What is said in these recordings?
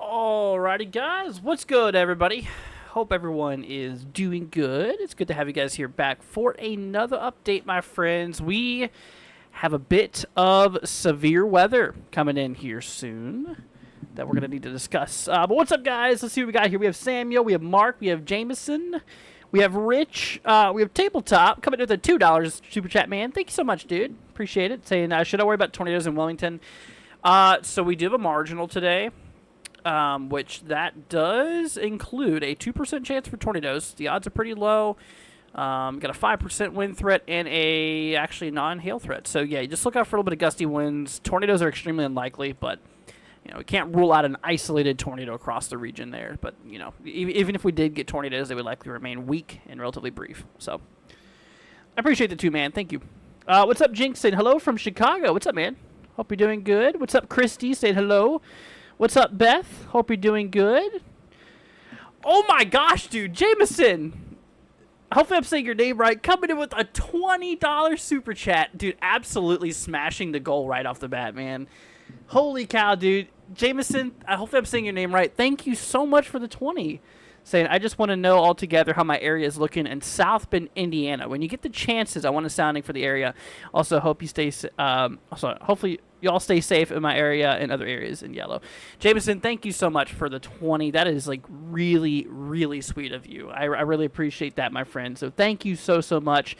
Alrighty, guys. What's good, everybody? Hope everyone is doing good. It's good to have you guys here back for another update, my friends. We have a bit of severe weather coming in here soon that we're going to need to discuss. But what's up, guys? Let's see what we got here. We have Samuel, we have Mark, we have Jameson, we have Rich, we have Tabletop coming in with a $2 super chat, man. Thank you so much, dude. Appreciate it. Saying, should I worry about tornadoes in Wilmington? So we do have a marginal today. Which that does include a 2% chance for tornadoes. The odds are pretty low. Got a 5% wind threat and a actually non-hail threat. So yeah, just look out for a little bit of gusty winds. Tornadoes are extremely unlikely, but we can't rule out an isolated tornado across the region there. But even if we did get tornadoes, they would likely remain weak and relatively brief. So I appreciate the two, man. Thank you. What's up, Jinx? Saying hello from Chicago. What's up, man? Hope you're doing good. What's up, Christy? Saying hello. What's up, Beth? Hope you're doing good. Oh my gosh, dude. Jameson. Hopefully I'm saying your name right. Coming in with a $20 super chat. Dude, absolutely smashing the goal right off the bat, man. Holy cow, dude. Jameson, I hope I'm saying your name right. Thank you so much for the 20. Saying, I just want to know altogether how my area is looking in South Bend, Indiana. When you get the chances, I want a sounding for the area. Also, hope you stay. Hopefully you all stay safe in my area and other areas in yellow. Jameson, thank you so much for the 20. That is like really, really sweet of you. I really appreciate that, my friend. So thank you so much.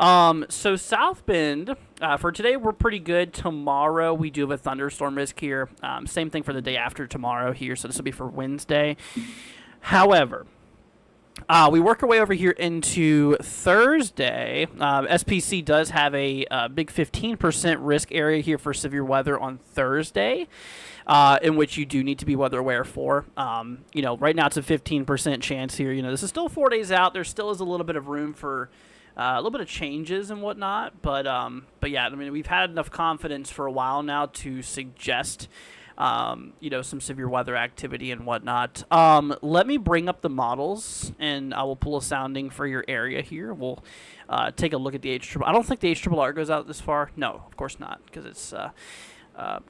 So South Bend, for today, we're pretty good. Tomorrow, we do have a thunderstorm risk here. Same thing for the day after tomorrow here. So this will be for Wednesday. However, we work our way over here into Thursday. SPC does have a big 15% risk area here for severe weather on Thursday, in which you do need to be weather aware for. Right now it's a 15% chance here. This is still 4 days out. There still is a little bit of room for a little bit of changes and whatnot. But yeah, I mean, we've had enough confidence for a while now to suggest some severe weather activity and whatnot. Let me bring up the models, and I will pull a sounding for your area here. We'll take a look at the H. I don't think the HRRR goes out this far. No, of course not, because it's a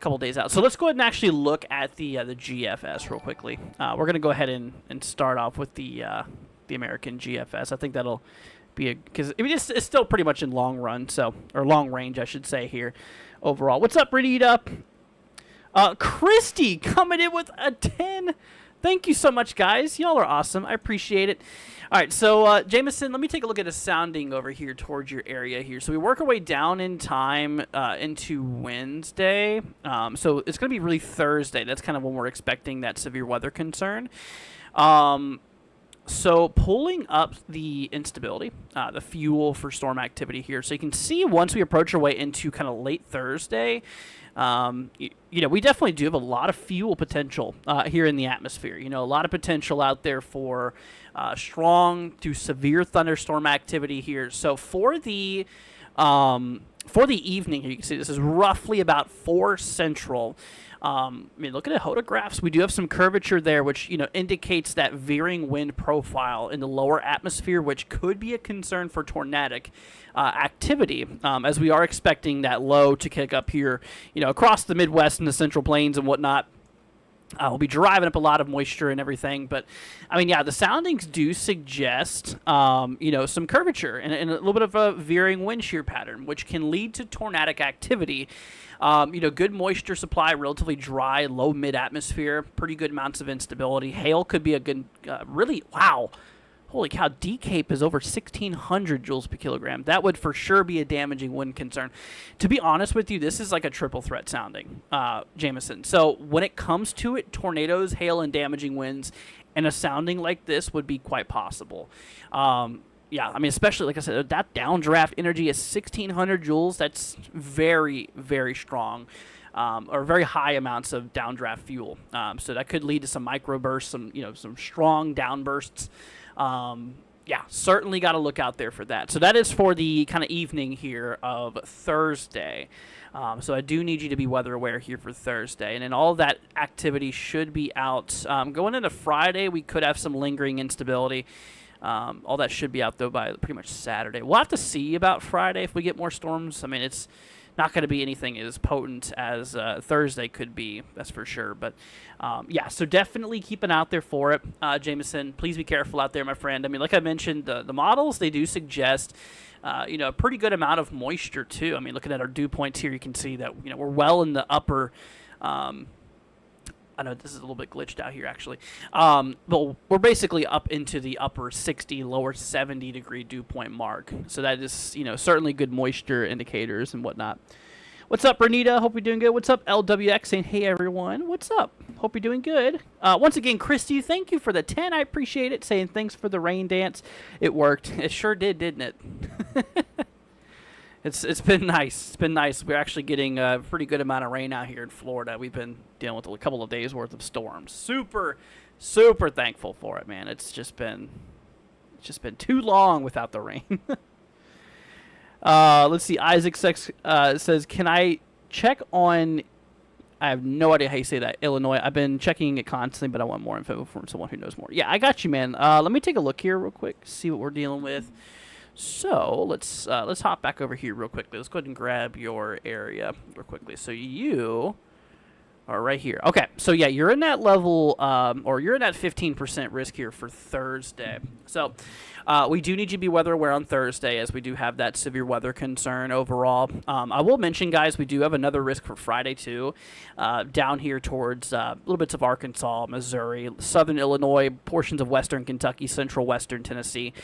couple days out. So let's go ahead and actually look at the GFS real quickly. We're going to go ahead and start off with the American GFS. I think that'll be because it's still pretty much in long run, or long range, I should say here overall. What's up, Read Up? Christy coming in with a 10. Thank you so much, guys. Y'all are awesome. I appreciate it. All right, so Jameson, let me take a look at a sounding over here towards your area here. So we work our way down in time into Wednesday. So it's going to be really Thursday. That's kind of when we're expecting that severe weather concern. So pulling up the instability, the fuel for storm activity here. So you can see once we approach our way into kind of late Thursday, we definitely do have a lot of fuel potential here in the atmosphere. A lot of potential out there for strong to severe thunderstorm activity here. So for the evening here, you can see this is roughly about 4 Central. Look at the photographs. We do have some curvature there, which indicates that veering wind profile in the lower atmosphere, which could be a concern for tornadic activity, as we are expecting that low to kick up here, across the Midwest and the Central Plains and whatnot. We'll be driving up a lot of moisture and everything, but the soundings do suggest, some curvature and a little bit of a veering wind shear pattern, which can lead to tornadic activity. Good moisture supply, relatively dry, low mid-atmosphere, pretty good amounts of instability. Hail could be a good, wow. Holy cow, decape is over 1,600 joules per kilogram. That would for sure be a damaging wind concern. To be honest with you, this is like a triple threat sounding, Jameson. So when it comes to it, tornadoes, hail, and damaging winds, and a sounding like this would be quite possible. Especially, like I said, that downdraft energy is 1,600 joules. That's very, very strong. Or very high amounts of downdraft fuel. So that could lead to some microbursts, some strong downbursts. Certainly got to look out there for that. So that is for the kind of evening here of Thursday. So I do need you to be weather aware here for Thursday. And then all of that activity should be out. Going into Friday, we could have some lingering instability. All that should be out, though, by pretty much Saturday. We'll have to see about Friday if we get more storms. It's not going to be anything as potent as Thursday could be, that's for sure. But yeah, so definitely keep an eye out there for it. Jameson, please be careful out there, my friend. I mean, like I mentioned, the models, they do suggest a pretty good amount of moisture too. I mean, looking at our dew points here, you can see that we're well in the upper. I know this is a little bit glitched out here, actually. But we're basically up into the upper 60, lower 70 degree dew point mark. So that is, certainly good moisture indicators and whatnot. What's up, Renita? Hope you're doing good. What's up, LWX? Saying, hey, everyone. What's up? Hope you're doing good. Once again, Christy, thank you for the 10. I appreciate it. Saying thanks for the rain dance. It worked. It sure did, didn't it? It's been nice. It's been nice. We're actually getting a pretty good amount of rain out here in Florida. We've been dealing with a couple of days worth of storms. Super, super thankful for it, man. It's just been too long without the rain. Let's see. Isaac says, "Can I check on?" I have no idea how you say that. Illinois. I've been checking it constantly, but I want more info from someone who knows more. Yeah, I got you, man. Let me take a look here real quick. See what we're dealing with. So let's hop back over here real quickly. Let's go ahead and grab your area real quickly. So you are right here. Okay, so yeah, you're in that level, or you're in that 15% risk here for Thursday. So we do need you to be weather aware on Thursday, as we do have that severe weather concern overall. I will mention, guys, we do have another risk for Friday too, down here towards little bits of Arkansas, Missouri, southern Illinois, portions of western Kentucky, central western Tennessee.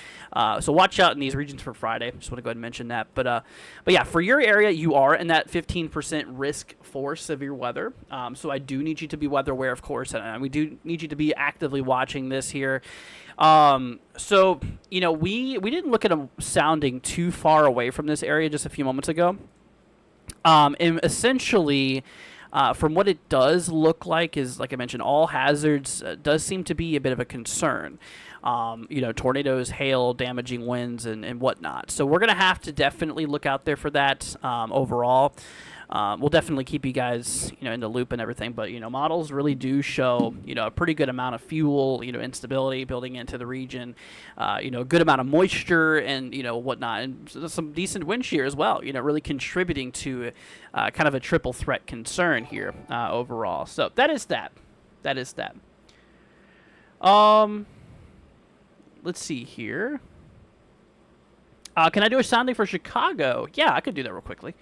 So watch out in these regions for Friday. Just want to go ahead and mention that. But yeah, for your area, you are in that 15% risk for severe weather. So I do need you to be weather aware, of course, and we do need you to be actively watching this here. So, we didn't look at them sounding too far away from this area just a few moments ago. And essentially, from what it does look like is, like I mentioned, all hazards does seem to be a bit of a concern. Tornadoes, hail, damaging winds, and whatnot. So we're going to have to definitely look out there for that overall. We'll definitely keep you guys, in the loop and everything. But, models really do show, a pretty good amount of fuel, instability building into the region, a good amount of moisture and, whatnot. And some decent wind shear as well, really contributing to kind of a triple threat concern here overall. So that is that. That is that. Let's see here. Can I do a sounding for Chicago? Yeah, I could do that real quickly.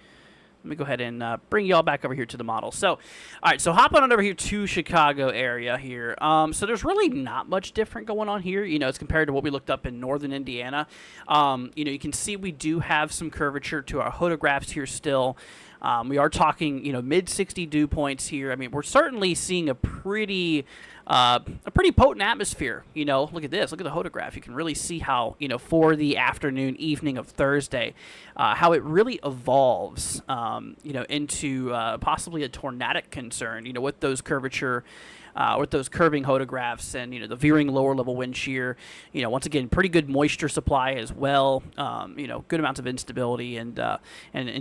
Let me go ahead and bring y'all back over here to the model. So, all right, so hop on over here to Chicago area here. So there's really not much different going on here, as compared to what we looked up in northern Indiana. You can see we do have some curvature to our photographs here still. We are talking, mid-60 dew points here. I mean, we're certainly seeing a pretty potent atmosphere. Look at this. Look at the photograph. You can really see how, for the afternoon, evening of Thursday, how it really evolves, into possibly a tornadic concern, with those curvature, with those curving photographs and, the veering lower level wind shear. Once again, pretty good moisture supply as well. Good amounts of instability and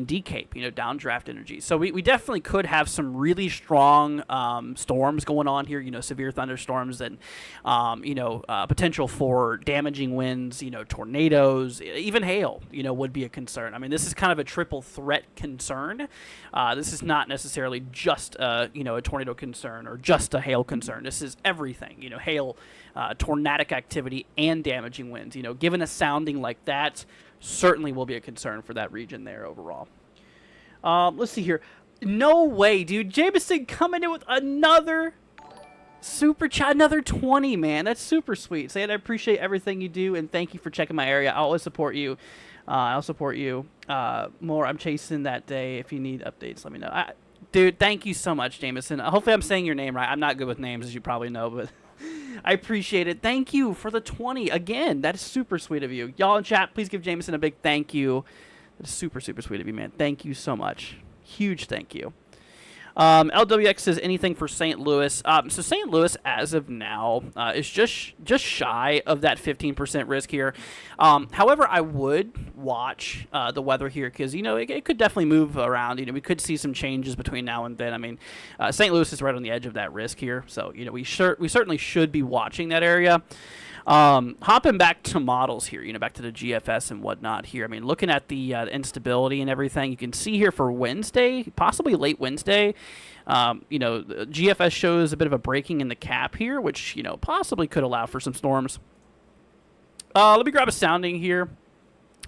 decape, downdraft energy. So we definitely could have some really strong storms going on here, severe thunderstorms and, potential for damaging winds, tornadoes, even hail, would be a concern. I mean, this is kind of a triple threat concern. This is not necessarily just a tornado concern or just a hail concern. This is everything, hail, tornadic activity, and damaging winds. Given a sounding like that, certainly will be a concern for that region there overall. Let's see here. No way, dude. Jameson coming in with another super chat, another 20, man. That's super sweet. Saying I appreciate everything you do, and thank you for checking my area. I always support you. I'll support you more. I'm chasing that day. If you need updates, let me know. Dude, thank you so much, Jameson. Hopefully I'm saying your name right. I'm not good with names, as you probably know, but I appreciate it. Thank you for the 20. Again, that is super sweet of you. Y'all in chat, please give Jameson a big thank you. That is super, super sweet of you, man. Thank you so much. Huge thank you. LWX says anything for St. Louis. So St. Louis, as of now, is just shy of that 15% risk here. However, I would watch the weather here because, it could definitely move around. We could see some changes between now and then. I mean, St. Louis is right on the edge of that risk here. So, we certainly should be watching that area. Hopping back to models here, back to the GFS and whatnot here. I mean, looking at the instability and everything, you can see here for Wednesday, possibly late Wednesday, the GFS shows a bit of a breaking in the cap here, which, possibly could allow for some storms. Let me grab a sounding here.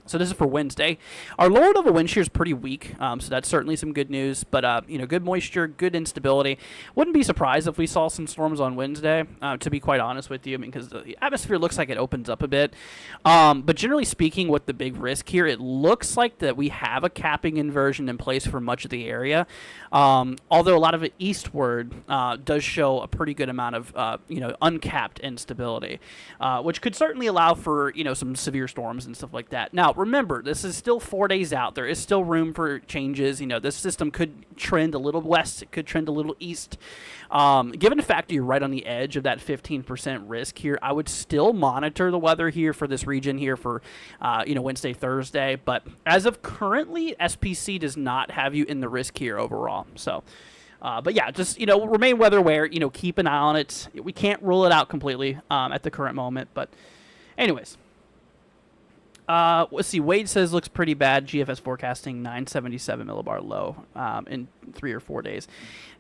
So this is for Wednesday. Our lower level wind shear is pretty weak, so that's certainly some good news. But good moisture, good instability. Wouldn't be surprised if we saw some storms on Wednesday. To be quite honest with you, because the atmosphere looks like it opens up a bit. But generally speaking, with the big risk here, it looks like that we have a capping inversion in place for much of the area. Although a lot of it eastward does show a pretty good amount of uncapped instability, which could certainly allow for some severe storms and stuff like that. Now, remember, this is still 4 days out. There is still room for changes. This system could trend a little west. It could trend a little east. Given the fact that you're right on the edge of that 15% risk here, I would still monitor the weather here for this region here for, Wednesday, Thursday. But as of currently, SPC does not have you in the risk here overall. So, but yeah, just, remain weather aware. Keep an eye on it. We can't rule it out completely at the current moment. But anyways. Let's see. Wade says looks pretty bad. GFS forecasting 977 millibar low in 3 or 4 days.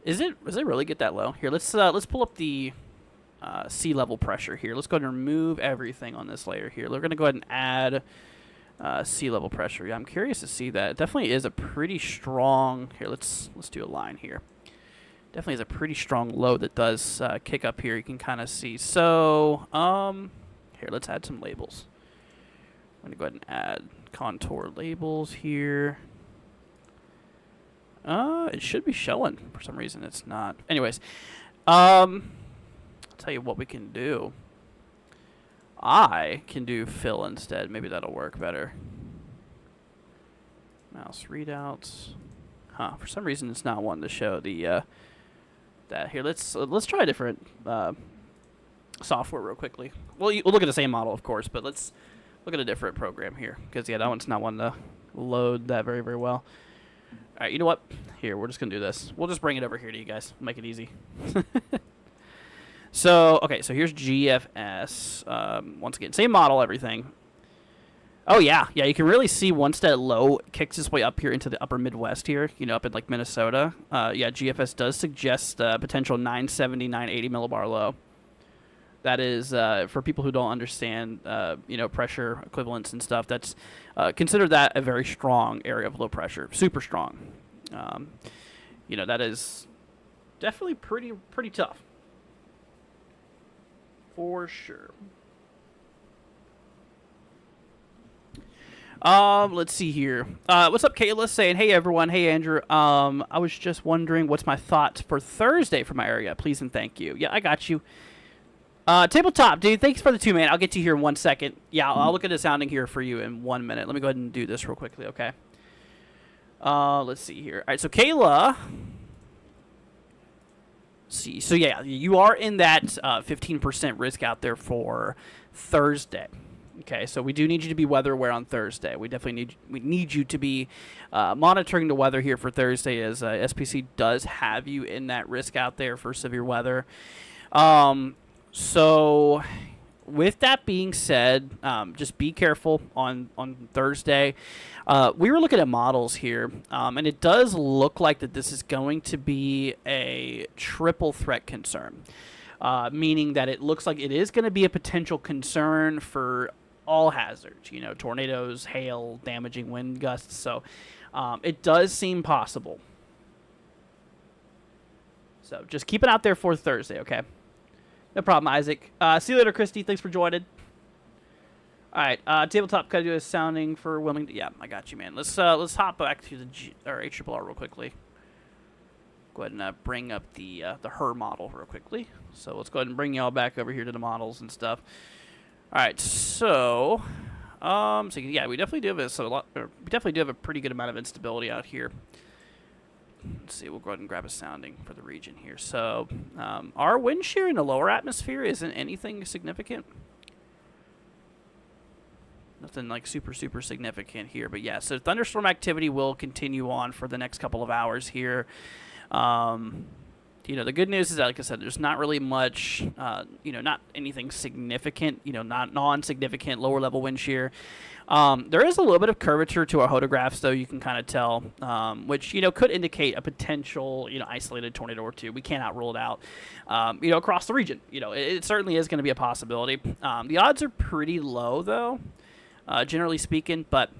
Does it really get that low? Here, let's pull up the sea level pressure here. Let's go ahead and remove everything on this layer here. We're going to go ahead and add sea level pressure. Yeah, I'm curious to see that. It definitely is a pretty strong. Here, let's do a line here. Definitely is a pretty strong low that does kick up here. You can kind of see. So here, let's add some labels. I'm going to go ahead and add contour labels here. It should be showing. For some reason, it's not. Anyways, I'll tell you what we can do. I can do fill instead. Maybe that'll work better. Mouse readouts. For some reason, it's not wanting to show the that here. Let's try a different software real quickly. We'll look at the same model, of course, but let's look at a different program here, because, yeah, that one's not one to load that very, very well. All right, you know what? Here, we're just going to do this. We'll just bring it over here to you guys. Make it easy. So here's GFS. Once again, same model, everything. Oh, yeah. Yeah, you can really see once that low kicks its way up here into the upper Midwest here, up in, like, Minnesota. Yeah, GFS does suggest potential 970, 980 millibar low. That is, for people who don't understand, pressure equivalents and stuff, that's consider that a very strong area of low pressure, super strong. That is definitely pretty tough, for sure. Let's see here. What's up, Kayla? Saying, hey, everyone. Hey, Andrew. I was just wondering what's my thoughts for Thursday for my area. Please and thank you. Yeah, I got you. Tabletop, dude, thanks for the 2, man. I'll get to you here in 1 second. Yeah, I'll look at the sounding here for you in 1 minute. Let me go ahead and do this real quickly, okay? Let's see here. All right, so Kayla. See, so yeah, you are in that 15% risk out there for Thursday. Okay, so we do need you to be weather aware on Thursday. We definitely need you to be monitoring the weather here for Thursday, as SPC does have you in that risk out there for severe weather. So with that being said, just be careful on Thursday. We were looking at models here, and it does look like that this is going to be a triple threat concern, meaning that it looks like it is going to be a potential concern for all hazards, tornadoes, hail, damaging wind gusts. So it does seem possible. So just keep it out there for Thursday, okay? No problem, Isaac. See you later, Christy. Thanks for joining. All right, tabletop cut is sounding for Wilmington. Yeah, I got you, man. Let's hop back to the HRRR real quickly. Go ahead and bring up the HER model real quickly. So let's go ahead and bring y'all back over here to the models and stuff. All right, so yeah, we definitely do have a pretty good amount of instability out here. Let's see, we'll go ahead and grab a sounding for the region here. So our wind shear in the lower atmosphere isn't anything significant. Nothing like super significant here. But yeah, so thunderstorm activity will continue on for the next couple of hours here. The good news is that, like I said, there's not really much, not anything significant, not non-significant lower level wind shear. There is a little bit of curvature to our photographs, though, you can kind of tell, which, could indicate a potential, isolated tornado or two. We cannot rule it out, across the region. It certainly is going to be a possibility. The odds are pretty low, though, generally speaking, but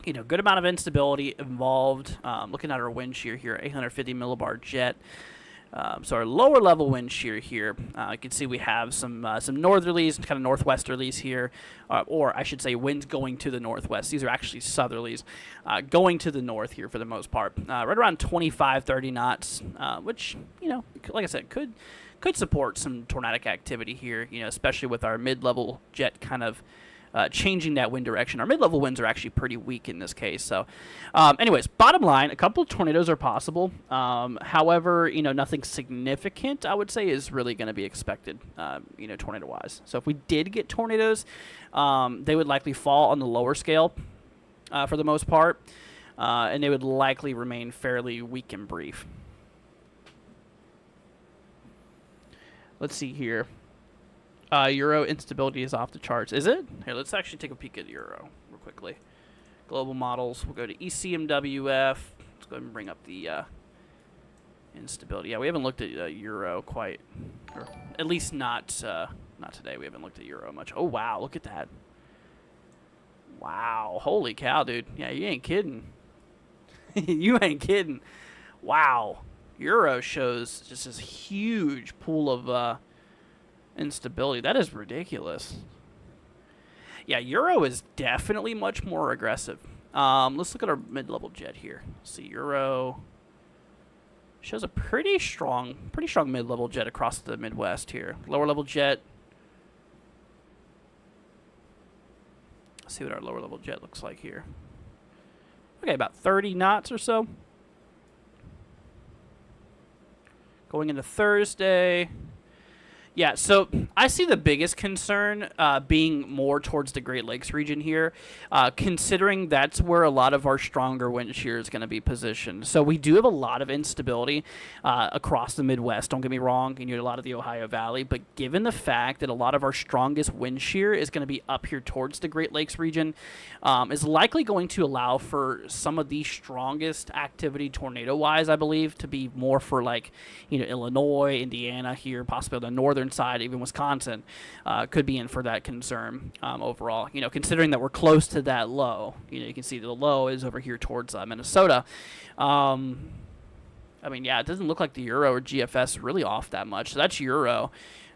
good amount of instability involved. Looking at our wind shear here, 850 millibar jet. So our lower level wind shear here, you can see we have some northerlies and kind of northwesterlies here, or I should say winds going to the northwest. These are actually southerlies going to the north here for the most part. Right around 25, 30 knots, which, like I said, could support some tornadic activity here, especially with our mid-level jet kind of changing that wind direction. Our mid-level winds are actually pretty weak in this case. So, anyways, bottom line, a couple of tornadoes are possible. However, nothing significant, I would say, is really going to be expected, tornado-wise. So if we did get tornadoes, they would likely fall on the lower scale for the most part, and they would likely remain fairly weak and brief. Let's see here. Euro instability is off the charts. Is it? Here, let's actually take a peek at Euro real quickly. Global models. We'll go to ECMWF. Let's go ahead and bring up the instability. Yeah, we haven't looked at Euro quite, or at least not today. We haven't looked at Euro much. Oh, wow. Look at that. Wow. Holy cow, dude. Yeah, you ain't kidding. You ain't kidding. Wow. Euro shows just this huge pool of instability. That is ridiculous. Yeah, Euro is definitely much more aggressive. Let's look at our mid-level jet here. See, Euro shows a pretty strong mid-level jet across the Midwest here. Lower level jet. Let's see what our lower level jet looks like here. Okay, about 30 knots or so. Going into Thursday. Yeah, so I see the biggest concern being more towards the Great Lakes region here, considering that's where a lot of our stronger wind shear is going to be positioned. So we do have a lot of instability across the Midwest, don't get me wrong, and a lot of the Ohio Valley, but given the fact that a lot of our strongest wind shear is going to be up here towards the Great Lakes region, is likely going to allow for some of the strongest activity tornado-wise, I believe, to be more for Illinois, Indiana here, possibly on the northern side, even Wisconsin could be in for that concern overall. Considering that we're close to that low, you can see the low is over here towards Minnesota. It doesn't look like the Euro or GFS really off that much. So that's Euro.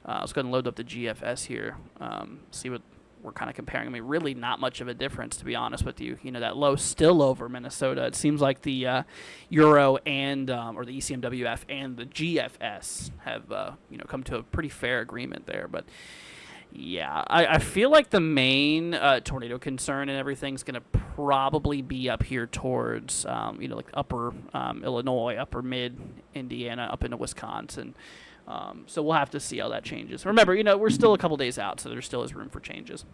Let's go ahead and load up the GFS here. See what we're kind of comparing. Really not much of a difference, to be honest with you. That low still over Minnesota. It seems like the Euro and or the ECMWF and the GFS have come to a pretty fair agreement there. But yeah, I feel like the main tornado concern and everything's going to probably be up here towards like upper Illinois, upper mid Indiana, up into Wisconsin. So we'll have to see how that changes. Remember, we're still a couple days out, so there still is room for changes.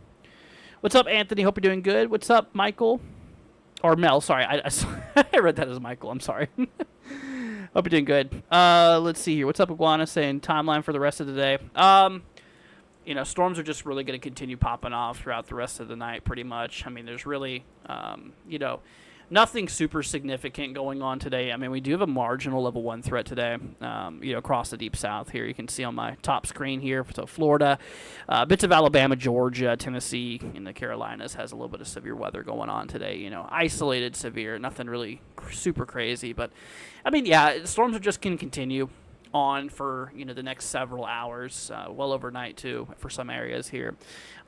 What's up, Anthony? Hope you're doing good. What's up, Michael? Or Mel, sorry. I read that as Michael. I'm sorry. Hope you're doing good. Let's see here. What's up, Iguana? Saying timeline for the rest of the day. Storms are just really going to continue popping off throughout the rest of the night, pretty much. There's really, nothing super significant going on today. We do have a marginal level 1 threat today, across the deep south here. You can see on my top screen here, so Florida, bits of Alabama, Georgia, Tennessee, and the Carolinas has a little bit of severe weather going on today. Isolated severe, nothing really super crazy. But, storms are just going to continue on for the next several hours, well overnight too for some areas here.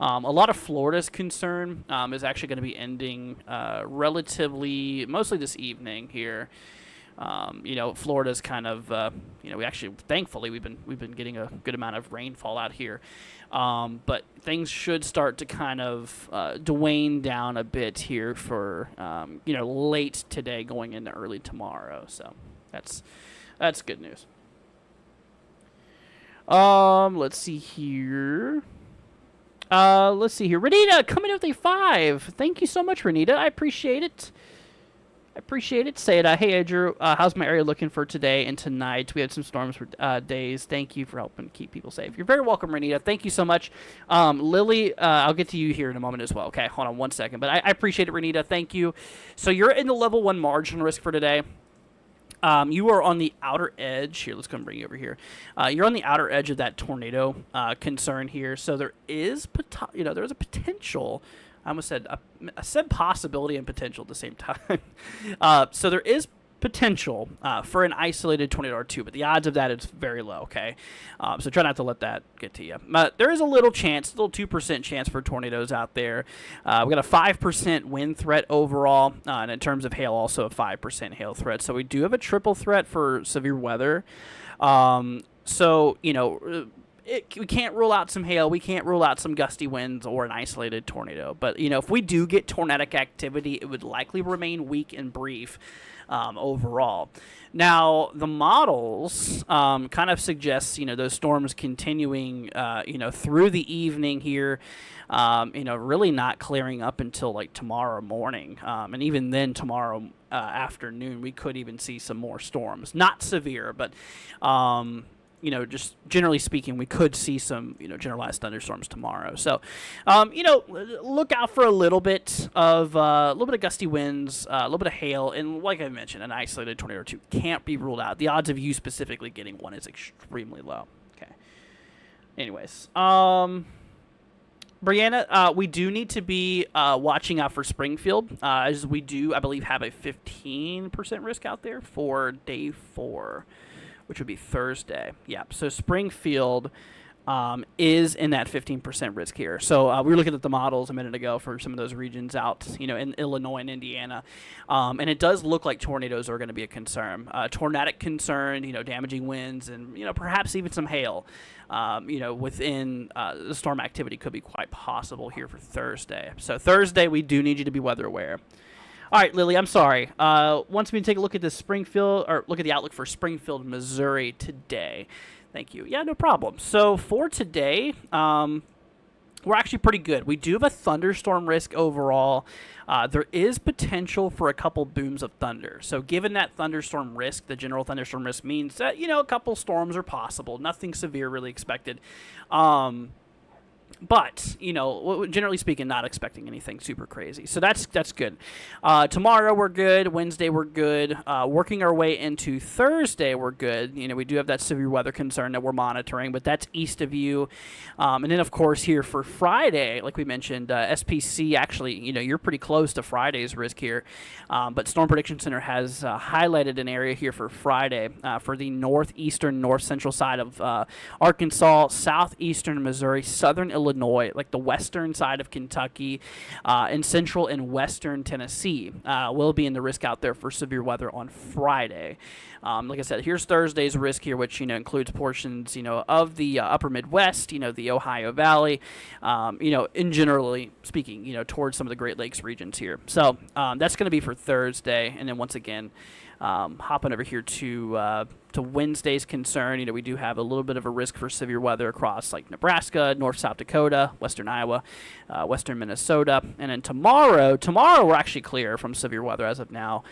A lot of Florida's concern is actually going to be ending relatively mostly this evening here. Florida's kind of we actually thankfully we've been getting a good amount of rainfall out here, but things should start to kind of wane down a bit here for late today going into early tomorrow. So that's good news. Let's see here. Renita coming in with a 5. Thank you so much, Renita. I appreciate it. I appreciate it. Say it. Hey, Andrew, how's my area looking for today and tonight? We had some storms for days. Thank you for helping keep people safe. You're very welcome, Renita. Thank you so much. Lily, I'll get to you here in a moment as well. Okay, hold on one second. But I appreciate it, Renita. Thank you. So you're in the level 1 marginal risk for today. You are on the outer edge. Here, let's go and bring you over here. You're on the outer edge of that tornado concern here. So there is, there is a potential. I said possibility and potential at the same time. So there is potential for an isolated tornado or two, but the odds of that is very low, okay? So try not to let that get to you. There is a little 2% chance for tornadoes out there. We got a 5% wind threat overall, and in terms of hail, also a 5% hail threat. So we do have a triple threat for severe weather. We can't rule out some hail. We can't rule out some gusty winds or an isolated tornado. But, if we do get tornadic activity, it would likely remain weak and brief overall. Now, the models kind of suggest, those storms continuing, through the evening here, really not clearing up until like tomorrow morning. And even then tomorrow afternoon, we could even see some more storms. Not severe, but... just generally speaking, we could see some, generalized thunderstorms tomorrow. So, look out for a little bit of gusty winds, a little bit of hail, and like I mentioned, an isolated tornado or two can't be ruled out. The odds of you specifically getting one is extremely low. Okay. Anyways, Brianna, we do need to be watching out for Springfield, as we do, I believe, have a 15% risk out there for day 4. Which would be Thursday. Yeah, so Springfield is in that 15% risk here. So we were looking at the models a minute ago for some of those regions out, in Illinois and Indiana. And it does look like tornadoes are going to be a concern. Tornadic concern, damaging winds and, perhaps even some hail, within the storm activity could be quite possible here for Thursday. So Thursday, we do need you to be weather aware. All right, Lily, I'm sorry. Once we take a look at look at the outlook for Springfield, Missouri today. Thank you. Yeah, no problem. So for today, we're actually pretty good. We do have a thunderstorm risk overall. There is potential for a couple booms of thunder. So given that thunderstorm risk, the general thunderstorm risk means that, a couple storms are possible. Nothing severe really expected. But, generally speaking, not expecting anything super crazy. So that's good. Tomorrow we're good. Wednesday we're good. Working our way into Thursday we're good. We do have that severe weather concern that we're monitoring, but that's east of you. And then, of course, here for Friday, like we mentioned, SPC actually, you're pretty close to Friday's risk here. But Storm Prediction Center has highlighted an area here for Friday for the northeastern, north-central side of Arkansas, southeastern Missouri, southern Illinois, like the western side of Kentucky, and central and western Tennessee will be in the risk out there for severe weather on Friday. Like I said, here's Thursday's risk here, which includes portions of the upper Midwest, the Ohio Valley, in generally speaking, towards some of the Great Lakes regions here. So that's going to be for Thursday, and then once again, hopping over here to Wednesday's concern, we do have a little bit of a risk for severe weather across like Nebraska, North South Dakota, western Iowa, western Minnesota, and then tomorrow we're actually clear from severe weather as of now.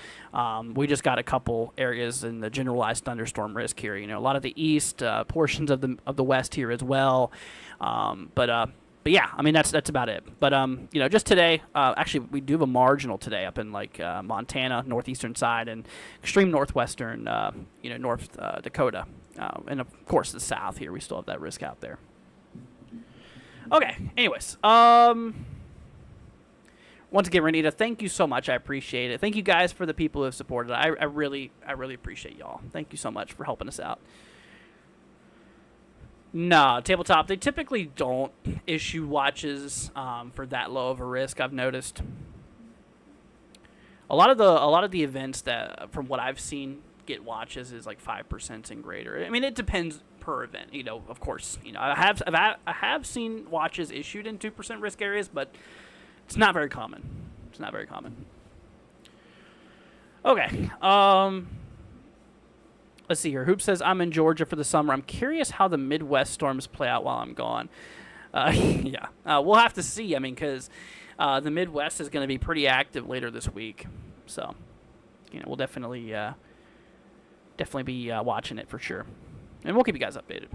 We just got a couple areas in the generalized thunderstorm risk here. A lot of the east, portions of the west here as well, But yeah, I mean that's about it. But just today, actually we do have a marginal today up in like Montana, northeastern side, and extreme northwestern, North Dakota, and of course the south here. We still have that risk out there. Okay. Anyways, once again, Renita, thank you so much. I appreciate it. Thank you guys for the people who have supported. I really appreciate y'all. Thank you so much for helping us out. No, tabletop, they typically don't issue watches for that low of a risk, I've noticed. A lot of the events that, from what I've seen, get watches is like 5% and greater. I mean, it depends per event, of course. I have seen watches issued in 2% risk areas, but it's not very common. It's not very common. Okay. Let's see here. Hoop says, I'm in Georgia for the summer. I'm curious how the Midwest storms play out while I'm gone. Yeah. We'll have to see. I mean, because the Midwest is going to be pretty active later this week. So, we'll definitely be watching it for sure, and we'll keep you guys updated.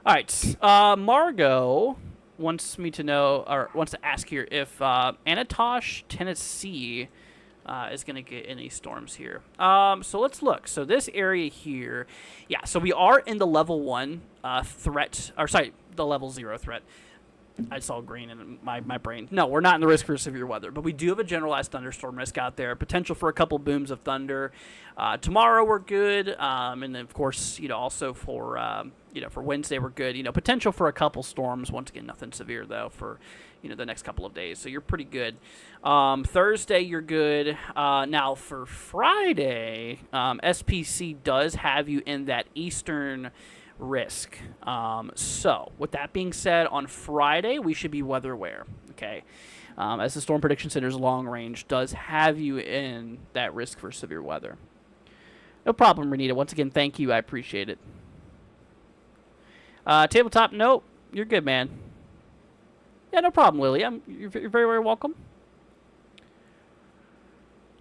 All right, Margot wants to ask here if Anatosh, Tennessee, is going to get any storms here. So let's look. So this area here, yeah. So we are in the level 1 threat, or sorry, the level 0 threat. I saw green in my brain. No, we're not in the risk for severe weather, but we do have a generalized thunderstorm risk out there. Potential for a couple booms of thunder. Tomorrow we're good, and then of course, also for for Wednesday we're good. Potential for a couple storms. Once again, nothing severe though for the next couple of days. So you're pretty good. Thursday you're good. Now for Friday, SPC does have you in that eastern risk. So with that being said, on Friday we should be weather aware, okay, as the Storm Prediction Center's long range does have you in that risk for severe weather. No problem, Renita. Once again, thank you. I appreciate it. Tabletop, nope, you're good, man. Yeah, no problem, Lily. You're very, very welcome.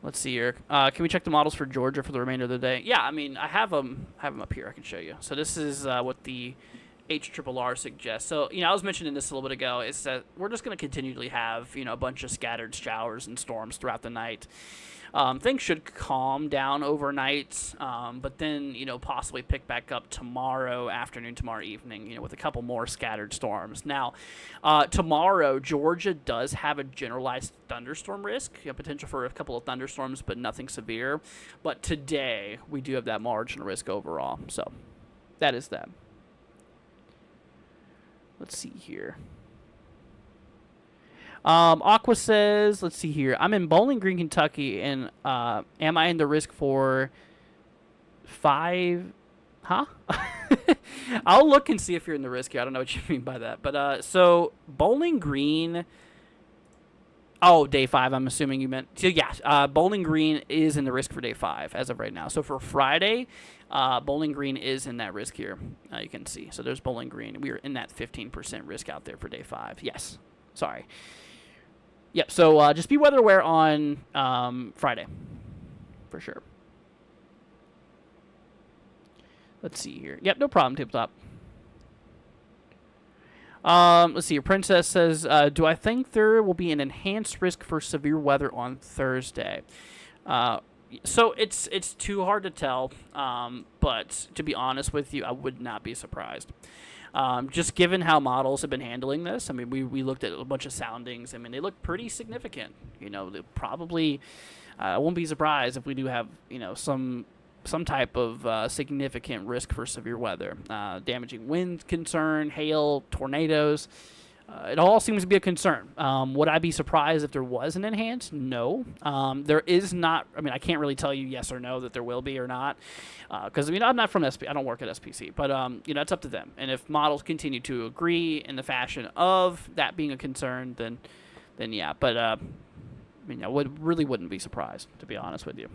Let's see here. Can we check the models for Georgia for the remainder of the day? Yeah, I mean, I have them up here. I can show you. So this is what the HRRR suggests. So, I was mentioning this a little bit ago, is that we're just going to continually have, a bunch of scattered showers and storms throughout the night. Things should calm down overnight, but then, possibly pick back up tomorrow afternoon, tomorrow evening, with a couple more scattered storms. Now, tomorrow, Georgia does have a generalized thunderstorm risk, potential for a couple of thunderstorms, but nothing severe. But today, we do have that marginal risk overall. So, that is that. Let's see here. Aqua says, let's see here. I'm in Bowling Green, Kentucky, and am I in the risk for 5? Huh? I'll look and see if you're in the risk here. I don't know what you mean by that. But so Bowling Green. Oh, day 5. I'm assuming you meant. So yeah, Bowling Green is in the risk for day 5 as of right now. So for Friday, Bowling Green is in that risk here. You can see. So there's Bowling Green. We are in that 15% risk out there for day 5. Yes. Sorry. Yep, so just be weather aware on Friday, for sure. Let's see here. Yep, no problem, Tabletop. Let's see. Your Princess says, do I think there will be an enhanced risk for severe weather on Thursday? So it's too hard to tell, but to be honest with you, I would not be surprised. Just given how models have been handling this, I mean, we looked at a bunch of soundings. I mean, they look pretty significant. They probably, I won't be surprised if we do have, some type of significant risk for severe weather. Damaging wind concern, hail, tornadoes. It all seems to be a concern. Would I be surprised if there was an enhanced? No. There is not. I mean, I can't really tell you yes or no that there will be or not. Because, I'm not from SP. I don't work at SPC. But, it's up to them. And if models continue to agree in the fashion of that being a concern, then yeah. But, I really wouldn't be surprised, to be honest with you.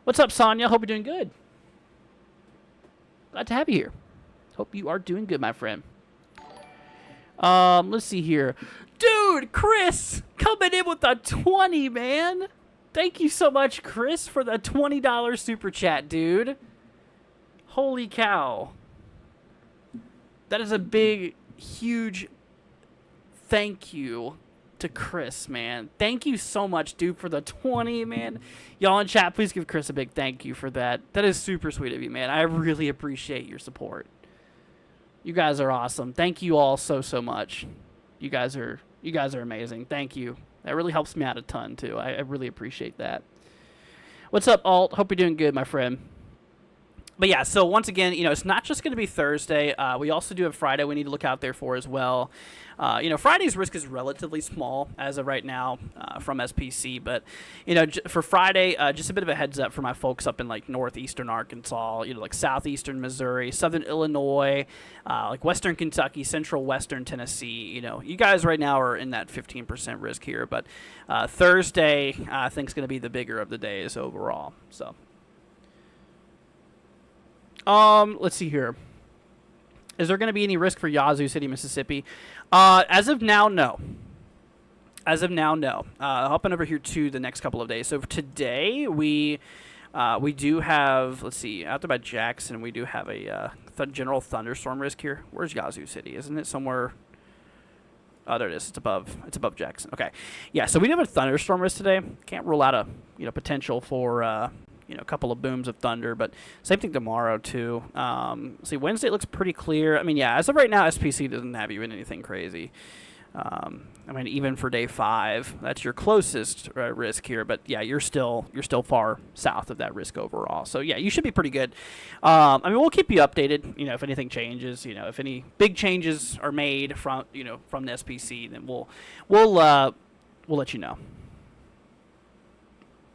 What's up, Sonia? Hope you're doing good. Glad to have you here. Hope you are doing good, my friend. Let's see here. Dude, Chris, coming in with a 20, man. Thank you so much, Chris, for the $20 super chat, dude. Holy cow. That is a big, huge thank you to Chris, man. Thank you so much, dude, for the 20, man. Y'all in chat, please give Chris a big thank you for that. That is super sweet of you, man. I really appreciate your support. You guys are awesome. Thank you all so much. You guys are amazing. Thank you. That really helps me out a ton too. I really appreciate that. What's up, Alt? Hope you're doing good, my friend. But yeah, so once again, it's not just going to be Thursday. We also do have Friday we need to look out there for as well. Friday's risk is relatively small as of right now from SPC. But, for Friday, just a bit of a heads up for my folks up in, like, northeastern Arkansas, like southeastern Missouri, southern Illinois, like western Kentucky, central western Tennessee. You guys right now are in that 15% risk here. But Thursday, I think, is going to be the bigger of the days overall. So. Let's see here. Is there going to be any risk for Yazoo City, Mississippi? As of now, no. As of now, no. Hopping over here to the next couple of days. So today we do have, let's see, out there by Jackson, we do have a general thunderstorm risk here. Where's Yazoo City? Isn't it somewhere? Oh, there it is. It's above Jackson. Okay. Yeah, so we do have a thunderstorm risk today. Can't rule out a potential for a couple of booms of thunder, but same thing tomorrow too. See, Wednesday looks pretty clear. I mean, yeah, as of right now, SPC doesn't have you in anything crazy. I mean, even for day 5, that's your closest risk here. But yeah, you're still far south of that risk overall. So yeah, you should be pretty good. I mean, we'll keep you updated. If anything changes, if any big changes are made from the SPC, then we'll let you know.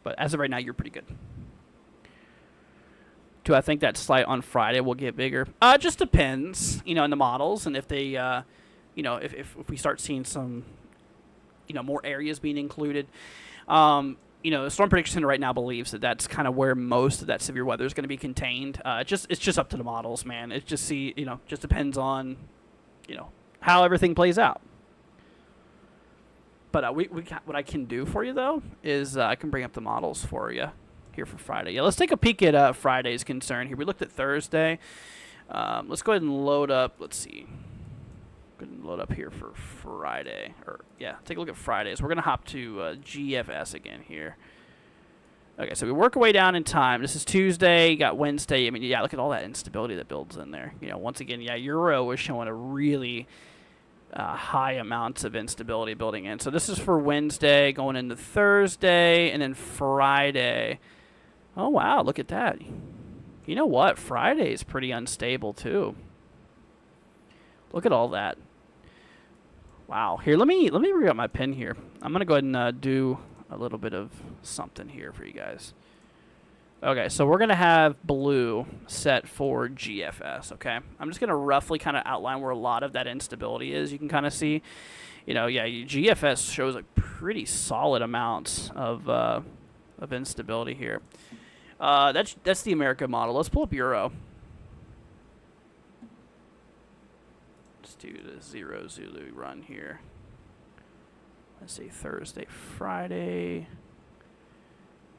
But as of right now, you're pretty good. Do I think that slight on Friday will get bigger? It just depends, in the models, and if they, if we start seeing some, more areas being included. The Storm Prediction Center right now believes that that's kind of where most of that severe weather is going to be contained. It's just up to the models, man. It just just depends on, how everything plays out. But what I can do for you though is I can bring up the models for you here for Friday. Yeah, let's take a peek at Friday's concern here. We looked at Thursday. Let's go ahead and load up. Let's see. Go ahead and load up here for Friday. Take a look at Fridays. We're going to hop to GFS again here. Okay, so we work our way down in time. This is Tuesday. You got Wednesday. I mean, yeah, look at all that instability that builds in there. Once again, yeah, Euro is showing a really high amounts of instability building in. So this is for Wednesday, going into Thursday, and then Friday. Oh, wow, look at that. You know what? Friday is pretty unstable, too. Look at all that. Wow. Here, let me bring up my pen here. I'm going to go ahead and do a little bit of something here for you guys. Okay, so we're going to have blue set for GFS, okay? I'm just going to roughly kind of outline where a lot of that instability is. You can kind of see, GFS shows like pretty solid amounts of instability here. That's the America model. Let's pull up Euro. Let's do the 0 Zulu run here. Let's see, Thursday, Friday.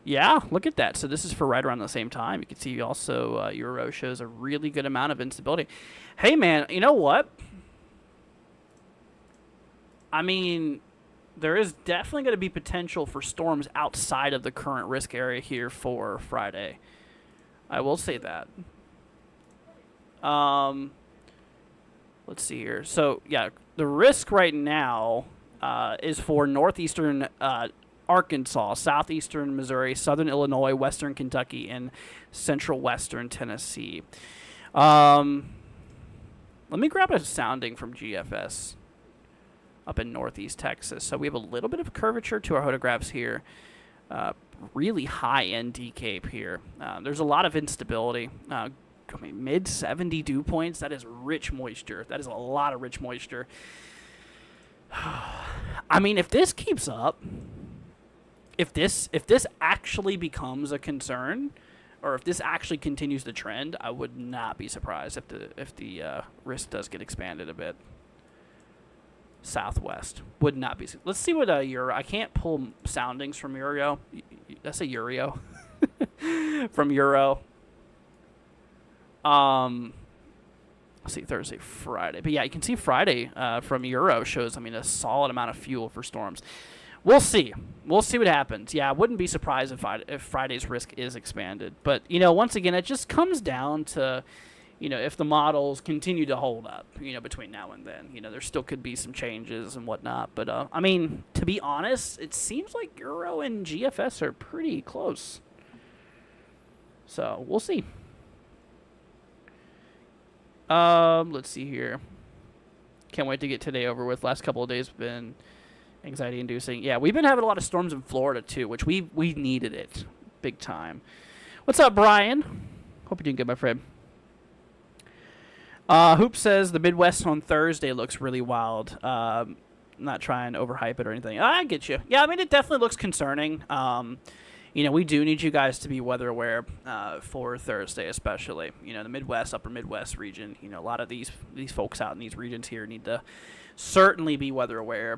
Yeah, look at that. So this is for right around the same time. You can see also Euro shows a really good amount of instability. Hey, man, you know what? I mean, there is definitely going to be potential for storms outside of the current risk area here for Friday. I will say that. Let's see here. So, yeah, the risk right now is for northeastern Arkansas, southeastern Missouri, southern Illinois, western Kentucky, and central western Tennessee. Let me grab a sounding from GFS up in northeast Texas. So we have a little bit of curvature to our photographs here. Really high ND Cape here. There's a lot of instability. Mid 70 dew points. That is rich moisture. That is a lot of rich moisture. I mean, if this keeps up, if this actually becomes a concern, or if this actually continues the trend, I would not be surprised if the risk does get expanded a bit. Southwest would not be. Let's see what Euro. I can't pull soundings from Euro. That's a Euro from Euro. Let's see, Thursday, Friday. But yeah, you can see Friday from Euro shows, a solid amount of fuel for storms. We'll see. We'll see what happens. Yeah, I wouldn't be surprised if Friday's risk is expanded. But, once again, it just comes down to, if the models continue to hold up, between now and then. There still could be some changes and whatnot. But, to be honest, it seems like Euro and GFS are pretty close. So, we'll see. Let's see here. Can't wait to get today over with. Last couple of days have been anxiety-inducing. Yeah, we've been having a lot of storms in Florida, too, which we needed it big time. What's up, Brian? Hope you're doing good, my friend. Hoop says the Midwest on Thursday looks really wild. Not trying to overhype it or anything. I get you. Yeah, it definitely looks concerning. we do need you guys to be weather aware for Thursday, especially. The Midwest, upper Midwest region. A lot of these folks out in these regions here need to certainly be weather aware.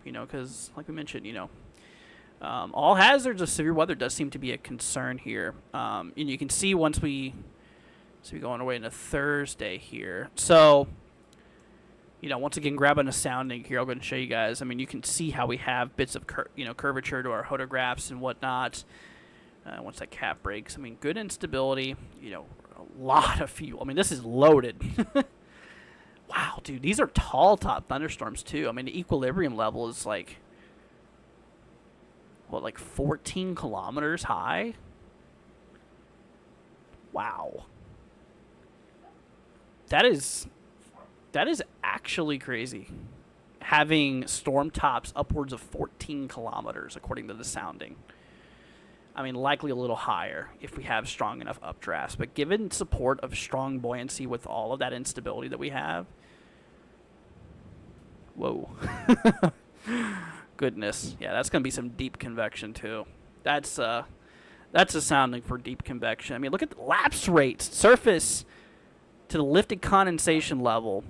Because like we mentioned, all hazards of severe weather does seem to be a concern here. And you can see once we go on our way into Thursday here. So, once again, grabbing a sounding here, I'll go ahead and show you guys. I mean, you can see how we have bits of curvature to our photographs and whatnot. Once that cap breaks, I mean, good instability. A lot of fuel. I mean, this is loaded. Wow, dude, these are tall top thunderstorms too. I mean, the equilibrium level is like 14 kilometers high? Wow. That is actually crazy. Having storm tops upwards of 14 kilometers, according to the sounding. I mean, likely a little higher if we have strong enough updrafts. But given support of strong buoyancy with all of that instability that we have, whoa. Goodness. Yeah, that's going to be some deep convection, too. That's a sounding for deep convection. I mean, look at the lapse rates. Surface to the lifted condensation level.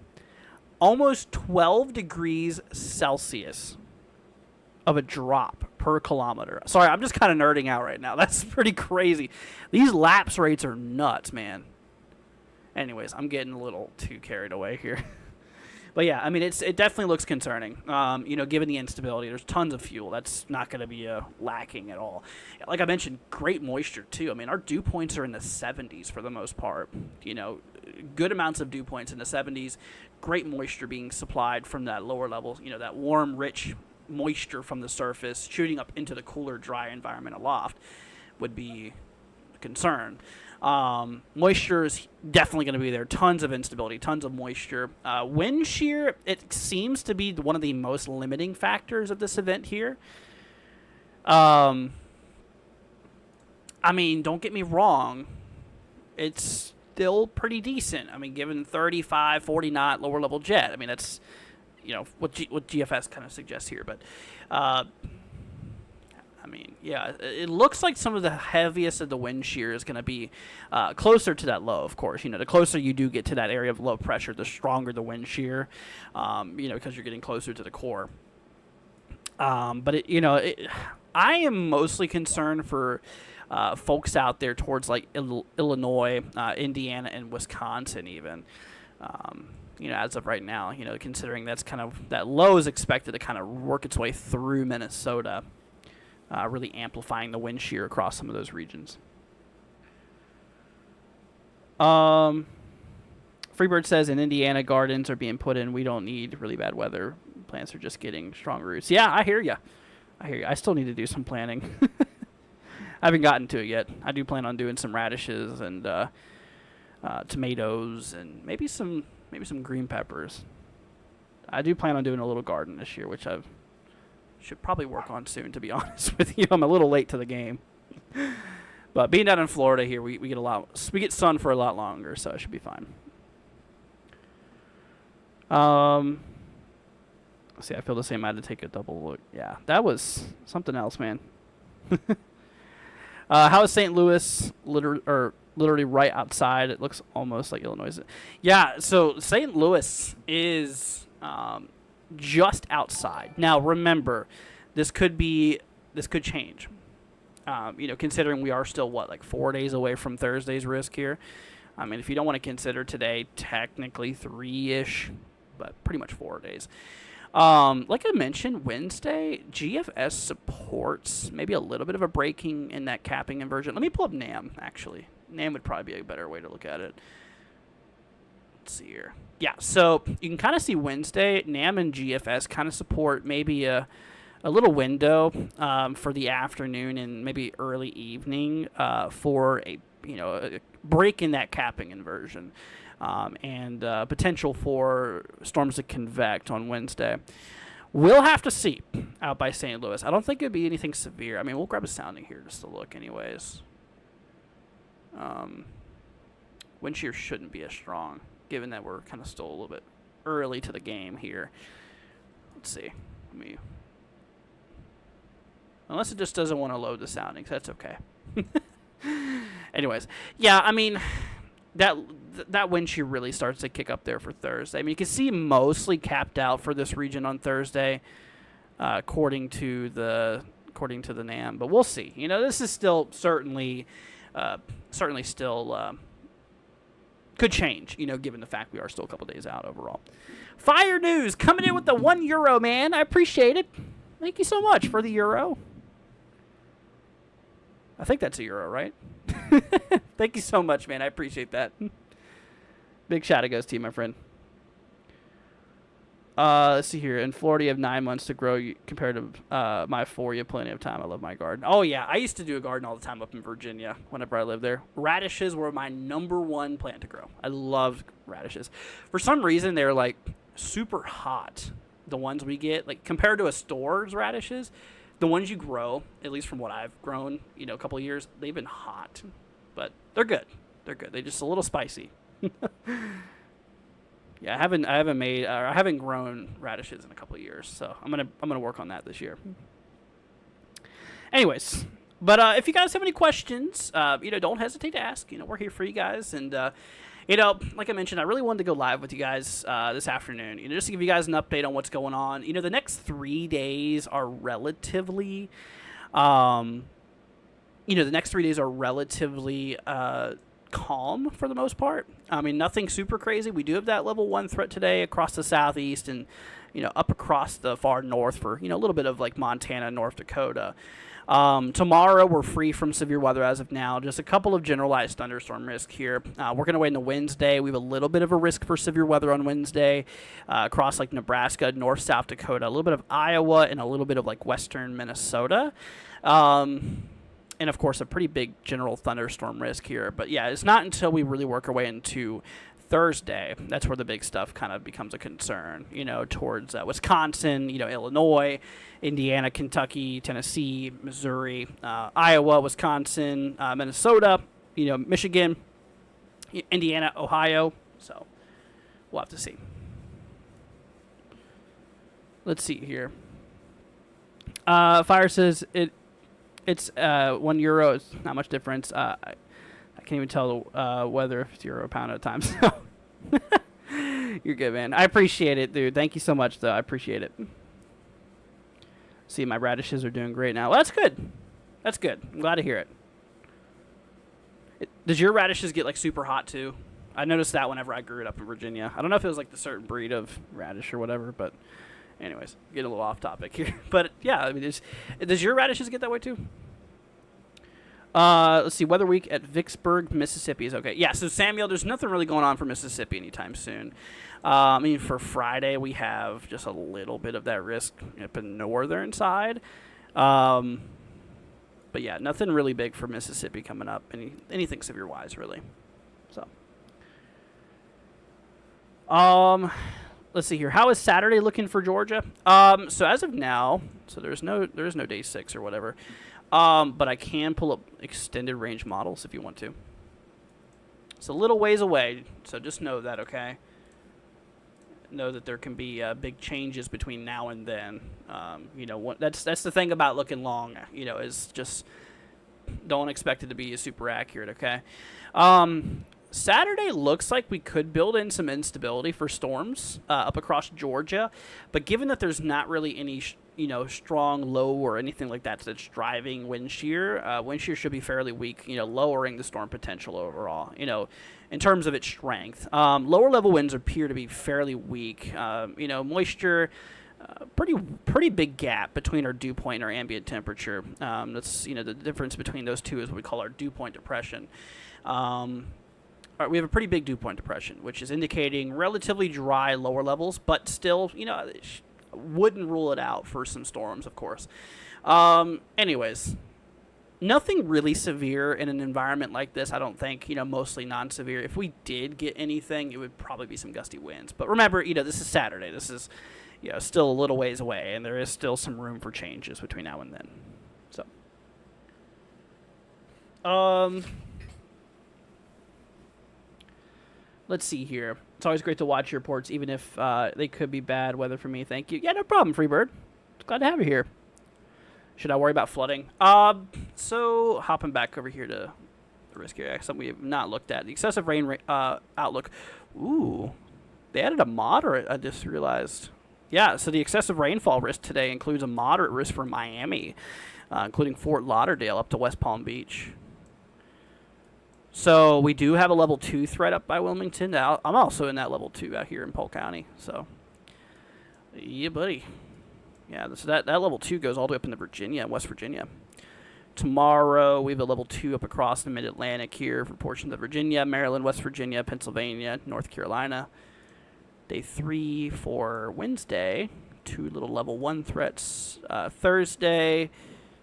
Almost 12 degrees Celsius of a drop per kilometer. Sorry, I'm just kind of nerding out right now. That's pretty crazy. These lapse rates are nuts, man. Anyways, I'm getting a little too carried away here. But yeah, I mean, it definitely looks concerning. Given the instability, there's tons of fuel. That's not going to be lacking at all. Like I mentioned, great moisture too. I mean, our dew points are in the 70s for the most part. Good amounts of dew points in the 70s. Great moisture being supplied from that lower level. That warm, rich moisture from the surface shooting up into the cooler, dry environment aloft would be a concern. Moisture is definitely going to be there. Tons of instability, tons of moisture. Wind shear, it seems to be one of the most limiting factors of this event here. I mean, don't get me wrong. It's still pretty decent. I mean, given 35, 40 knot lower level jet. I mean, that's, what GFS kind of suggests here. But, I mean, yeah, it looks like some of the heaviest of the wind shear is going to be closer to that low, of course. The closer you do get to that area of low pressure, the stronger the wind shear, because you're getting closer to the core. But, I am mostly concerned for folks out there towards, like, Illinois, Indiana, and Wisconsin even. As of right now, considering that low is expected to kind of work its way through Minnesota. Really amplifying the wind shear across some of those regions. Freebird says in Indiana, gardens are being put in. We don't need really bad weather. Plants are just getting strong roots. Yeah, I hear you. I still need to do some planting. I haven't gotten to it yet. I do plan on doing some radishes and tomatoes and maybe some green peppers. I do plan on doing a little garden this year, which I've should probably work on soon, to be honest with you. I'm a little late to the game. But being down in Florida here, we get sun for a lot longer, so it should be fine. See, I feel the same. I had to take a double look. Yeah, that was something else, man. How is St. Louis literally right outside? It looks almost like Illinois. Yeah, so St. Louis is just outside. Now, remember, this could change. Considering we are still, 4 days away from Thursday's risk here. I mean, if you don't want to consider today, technically 3-ish, but pretty much 4 days. Like I mentioned, Wednesday, GFS supports maybe a little bit of a breaking in that capping inversion. Let me pull up NAM, actually. NAM would probably be a better way to look at it. Let's see here. Yeah, so you can kind of see Wednesday, NAM and GFS kind of support maybe a little window for the afternoon and maybe early evening for a break in that capping inversion and potential for storms to convect on Wednesday. We'll have to see out by St. Louis. I don't think it'd be anything severe. I mean, we'll grab a sounding here just to look anyways. Wind shear shouldn't be as strong, given that we're kind of still a little bit early to the game here. Let's see. Unless it just doesn't want to load the soundings. That's okay. Anyways, yeah, I mean, that wind shear really starts to kick up there for Thursday. I mean, you can see mostly capped out for this region on Thursday, according to the NAM. But we'll see. You know, this is still certainly still could change. You know, given the fact we are still a couple days out overall. Fire News coming in with the €1, man. I appreciate it. Thank you so much for the euro. I think that's a euro, right? Thank you so much, man. I appreciate that. Big shout out goes to you, my friend. Let's see here. In Florida, you have 9 months to grow compared to my 4. You have plenty of time. I love my garden. Oh, yeah. I used to do a garden all the time up in Virginia whenever I lived there. Radishes were my #1 plant to grow. I loved radishes. For some reason, they're, like, super hot. The ones we get, like, compared to a store's radishes, the ones you grow, at least from what I've grown, you know, a couple of years, they've been hot. But they're good. They're good. They're just a little spicy. Yeah, I haven't grown radishes in a couple of years, so I'm gonna work on that this year. Anyways, but if you guys have any questions, you know, don't hesitate to ask. You know, we're here for you guys, and you know, like I mentioned, I really wanted to go live with you guys this afternoon. You know, just to give you guys an update on what's going on. You know, the next 3 days are relatively, calm for the most part. I mean, nothing super crazy. We do have that level 1 threat today across the southeast and, you know, up across the far north for, you know, a little bit of like Montana, North Dakota. Tomorrow we're free from severe weather as of now. Just a couple of generalized thunderstorm risk here. Working away into Wednesday, we have a little bit of a risk for severe weather on Wednesday across like Nebraska, North South Dakota, a little bit of Iowa, and a little bit of like western Minnesota. And, of course, a pretty big general thunderstorm risk here. But, yeah, it's not until we really work our way into Thursday that's where the big stuff kind of becomes a concern, you know, towards Wisconsin, you know, Illinois, Indiana, Kentucky, Tennessee, Missouri, Iowa, Wisconsin, Minnesota, you know, Michigan, Indiana, Ohio. So we'll have to see. Let's see here. Fire says it's €1. It's not much difference. I can't even tell the weather if it's euro or pound at a time. So you're good, man. I appreciate it, dude. Thank you so much, though. I appreciate it. See, my radishes are doing great now. Well, that's good. That's good. I'm glad to hear it. Does your radishes get like super hot too? I noticed that whenever I grew it up in Virginia. I don't know if it was like the certain breed of radish or whatever, but. Anyways, get a little off topic here. But, yeah, I mean, does your radishes get that way, too? Let's see. Weather Week at Vicksburg, Mississippi is okay. Yeah, so, Samuel, there's nothing really going on for Mississippi anytime soon. I mean, for Friday, we have just a little bit of that risk up in the northern side. But, yeah, nothing really big for Mississippi coming up. Anything severe-wise, really. So. Let's see here. How is Saturday looking for Georgia? So as of now, so there is no day 6 or whatever. But I can pull up extended range models if you want to. It's a little ways away, so just know that, okay? Know that there can be big changes between now and then. You know, that's the thing about looking long. You know, is just don't expect it to be super accurate, okay? Saturday looks like we could build in some instability for storms up across Georgia, but given that there's not really any, you know, strong low or anything like that that's driving wind shear should be fairly weak, you know, lowering the storm potential overall, you know, in terms of its strength. Lower level winds appear to be fairly weak. You know, moisture, pretty big gap between our dew point and our ambient temperature. That's, you know, the difference between those two is what we call our dew point depression. We have a pretty big dew point depression, which is indicating relatively dry lower levels, but still, you know, wouldn't rule it out for some storms, of course. Anyways, nothing really severe in an environment like this, I don't think, you know, mostly non-severe. If we did get anything, it would probably be some gusty winds. But remember, you know, this is Saturday. This is, you know, still a little ways away, and there is still some room for changes between now and then. So, let's see here. It's always great to watch your reports, even if they could be bad weather for me. Thank you. Yeah, no problem, Freebird. Glad to have you here. Should I worry about flooding? So hopping back over here to the risk area, something we have not looked at. The excessive rain outlook. Ooh, they added a moderate, I just realized. Yeah, so the excessive rainfall risk today includes a moderate risk for Miami, including Fort Lauderdale up to West Palm Beach. So we do have a level 2 threat up by Wilmington. Now, I'm also in that level 2 out here in Polk County. So, yeah, buddy. Yeah, so that level 2 goes all the way up into Virginia and West Virginia. Tomorrow, we have a level 2 up across the mid-Atlantic here for portions of Virginia, Maryland, West Virginia, Pennsylvania, North Carolina. Day 3 for Wednesday, 2 little level 1 threats. Thursday,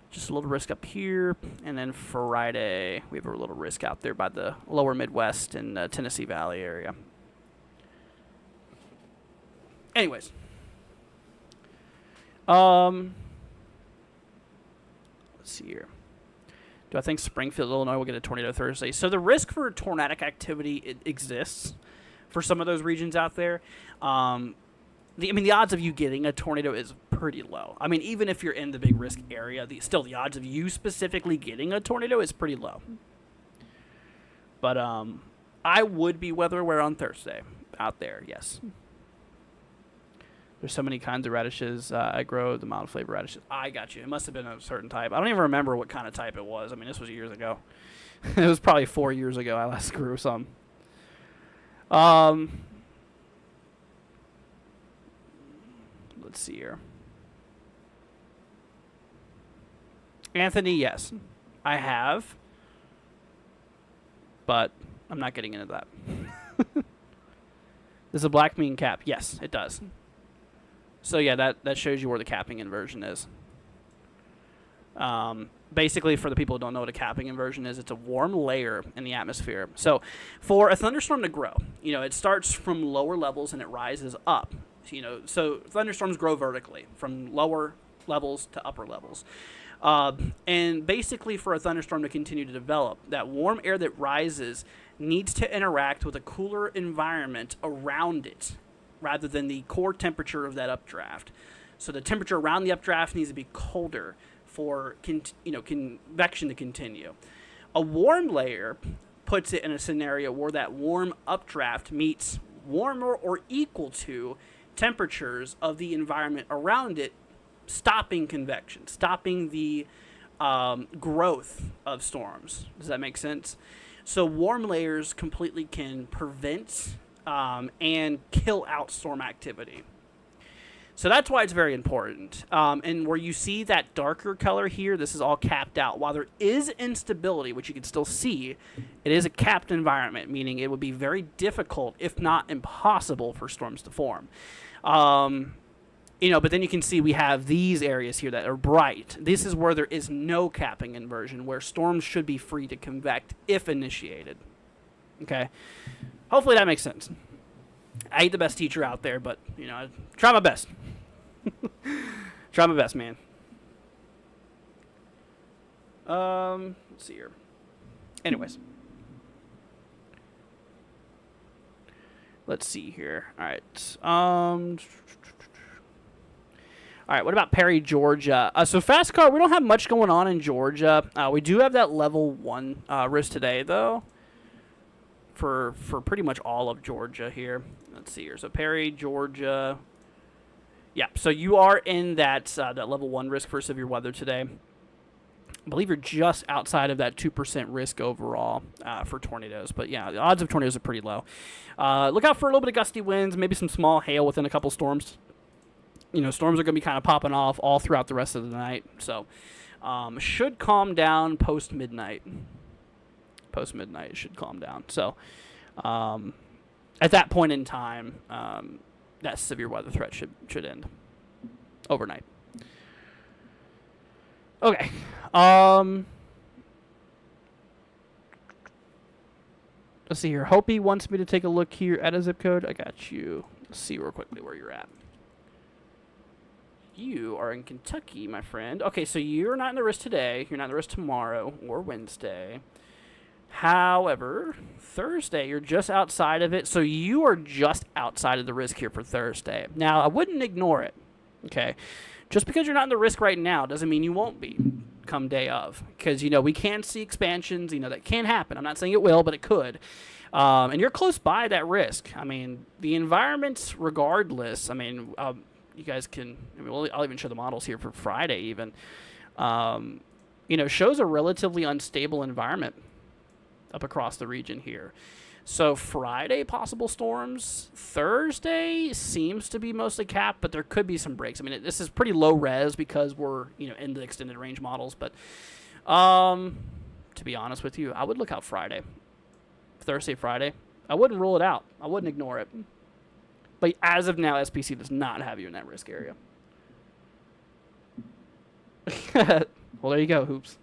just a little risk up here. And then Friday, we have a little risk out there by the lower Midwest and Tennessee Valley area. Anyways. Let's see here. Do I think Springfield, Illinois will get a tornado Thursday? So the risk for tornadic activity exists for some of those regions out there. The odds of you getting a tornado is pretty low. I mean, even if you're in the big risk area, still the odds of you specifically getting a tornado is pretty low. But I would be weather aware on Thursday out there, yes. There's so many kinds of radishes. I grow the mild flavor radishes. I got you. It must have been a certain type. I don't even remember what kind of type it was. I mean, this was years ago. It was probably 4 years ago I last grew some. Let's see here. Anthony, yes. I have. But I'm not getting into that. Does a black mean cap? Yes, it does. So yeah, that shows you where the capping inversion is. Basically, for the people who don't know what a capping inversion is, it's a warm layer in the atmosphere. So for a thunderstorm to grow, it starts from lower levels and it rises up. So thunderstorms grow vertically from lower levels to upper levels. And basically, for a thunderstorm to continue to develop, that warm air that rises needs to interact with a cooler environment around it, rather than the core temperature of that updraft. So the temperature around the updraft needs to be colder for convection to continue. A warm layer puts it in a scenario where that warm updraft meets warmer or equal to temperatures of the environment around it, stopping convection, stopping the growth of storms. Does that make sense? So warm layers completely can prevent and kill out storm activity. So that's why it's very important. And where you see that darker color here, this is all capped out. While there is instability, which you can still see, it is a capped environment, meaning it would be very difficult, if not impossible, for storms to form. But then you can see we have these areas here that are bright. This is where there is no capping inversion, where storms should be free to convect if initiated. Okay? Hopefully that makes sense. I ain't the best teacher out there, but, I try my best. Try my best, man. Let's see here. Anyways. Let's see here. All right. All right, what about Perry, Georgia? So fast car, we don't have much going on in Georgia. We do have that level 1 risk today, though, for pretty much all of Georgia here. Let's see here. So Perry, Georgia. Yeah, so you are in that level 1 risk for severe weather today. I believe you're just outside of that 2% risk overall for tornadoes. But yeah, the odds of tornadoes are pretty low. Look out for a little bit of gusty winds, maybe some small hail within a couple storms. Storms are going to be kind of popping off all throughout the rest of the night. So should calm down post-midnight. Post-midnight, it should calm down. So at that point in time, that severe weather threat should end overnight. Okay. Let's see here. Hopi wants me to take a look here at a zip code. I got you. Let's see real quickly where you're at. You are in Kentucky, my friend. Okay, so you're not in the risk today. You're not in the risk tomorrow or Wednesday. However, Thursday, you're just outside of it. So you are just outside of the risk here for Thursday. Now, I wouldn't ignore it. Okay. Just because you're not in the risk right now doesn't mean you won't be come day of. Because, we can see expansions, that can happen. I'm not saying it will, but it could. And you're close by that risk. I mean, the environments, regardless, you guys can, I'll even show the models here for Friday even, shows a relatively unstable environment up across the region here. So Friday, possible storms. Thursday seems to be mostly capped, but there could be some breaks. This is pretty low res because we're, in the extended range models. But to be honest with you, I would look out Friday. Thursday, Friday. I wouldn't rule it out. I wouldn't ignore it. But as of now, SPC does not have you in that risk area. Well, there you go, Hoops.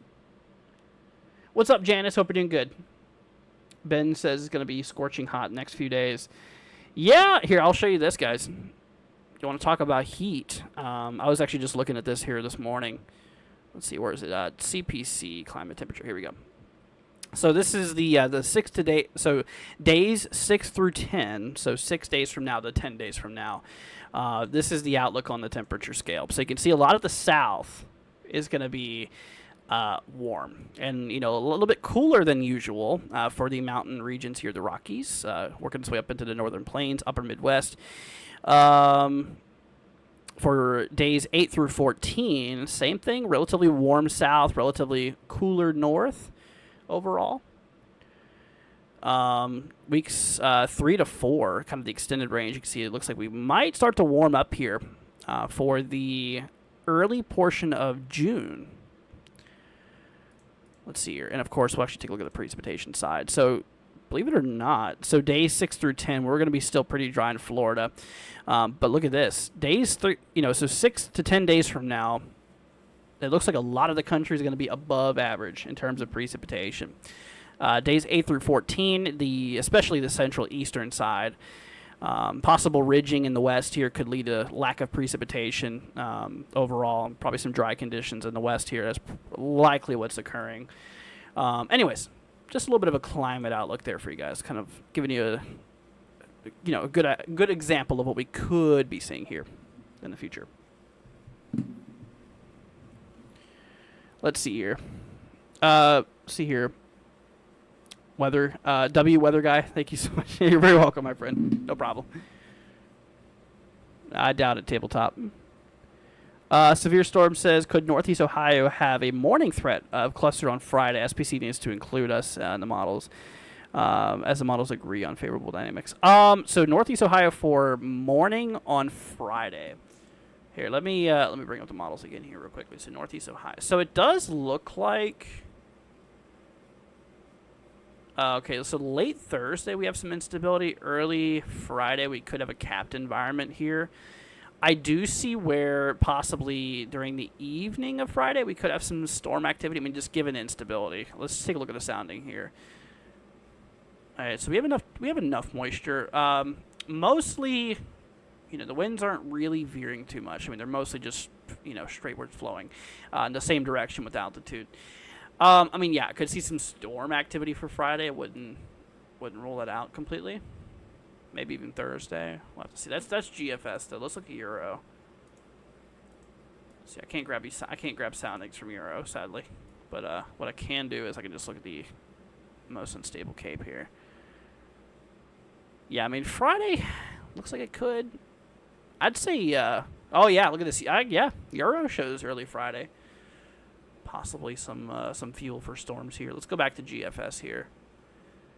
What's up, Janice? Hope you're doing good. Ben says it's going to be scorching hot next few days. Yeah, here, I'll show you this, guys. You want to talk about heat? I was actually just looking at this here this morning. Let's see, where is it? CPC, climate temperature. Here we go. So this is the 6 to day. So days 6 through 10. So 6 days from now to 10 days from now. This is the outlook on the temperature scale. So you can see a lot of the south is going to be warm and a little bit cooler than usual for the mountain regions here, the Rockies, working its way up into the northern plains, upper Midwest. For days 8 through 14, same thing, relatively warm south, relatively cooler north overall. Weeks 3 to 4, kind of the extended range, you can see it looks like we might start to warm up here for the early portion of June. Let's see here. And, of course, we'll actually take a look at the precipitation side. So, believe it or not, so days 6 through 10, we're going to be still pretty dry in Florida. But look at this. Days, so 6 to 10 days from now, it looks like a lot of the country is going to be above average in terms of precipitation. Days 8 through 14, especially the central eastern side, possible ridging in the west here could lead to lack of precipitation overall. Probably some dry conditions in the west here. That's likely what's occurring. Anyways, just a little bit of a climate outlook there for you guys, kind of giving you a good example of what we could be seeing here in the future. Let's see here. Weather, weather guy. Thank you so much. You're very welcome, my friend. No problem. I doubt it, tabletop. Severe Storm says, could Northeast Ohio have a morning threat of cluster on Friday? SPC needs to include us in the models, as the models agree on favorable dynamics. So Northeast Ohio for morning on Friday. Here, let me bring up the models again here real quickly. So Northeast Ohio. So it does look like. Okay, so late Thursday we have some instability. Early Friday we could have a capped environment here. I do see where possibly during the evening of Friday we could have some storm activity. Just given instability. Let's take a look at the sounding here. All right, so we have enough moisture. Mostly, the winds aren't really veering too much. They're mostly just straightward flowing in the same direction with altitude. Yeah, I could see some storm activity for Friday. I wouldn't rule that out completely. Maybe even Thursday. We'll have to see. That's GFS though. Let's look at Euro. See, I can't grab soundings from Euro, sadly. But what I can do is I can just look at the most unstable Cape here. Yeah, Friday looks like it could. I'd say. Oh yeah, look at this. Yeah, Euro shows early Friday. Possibly some fuel for storms here. Let's go back to GFS here.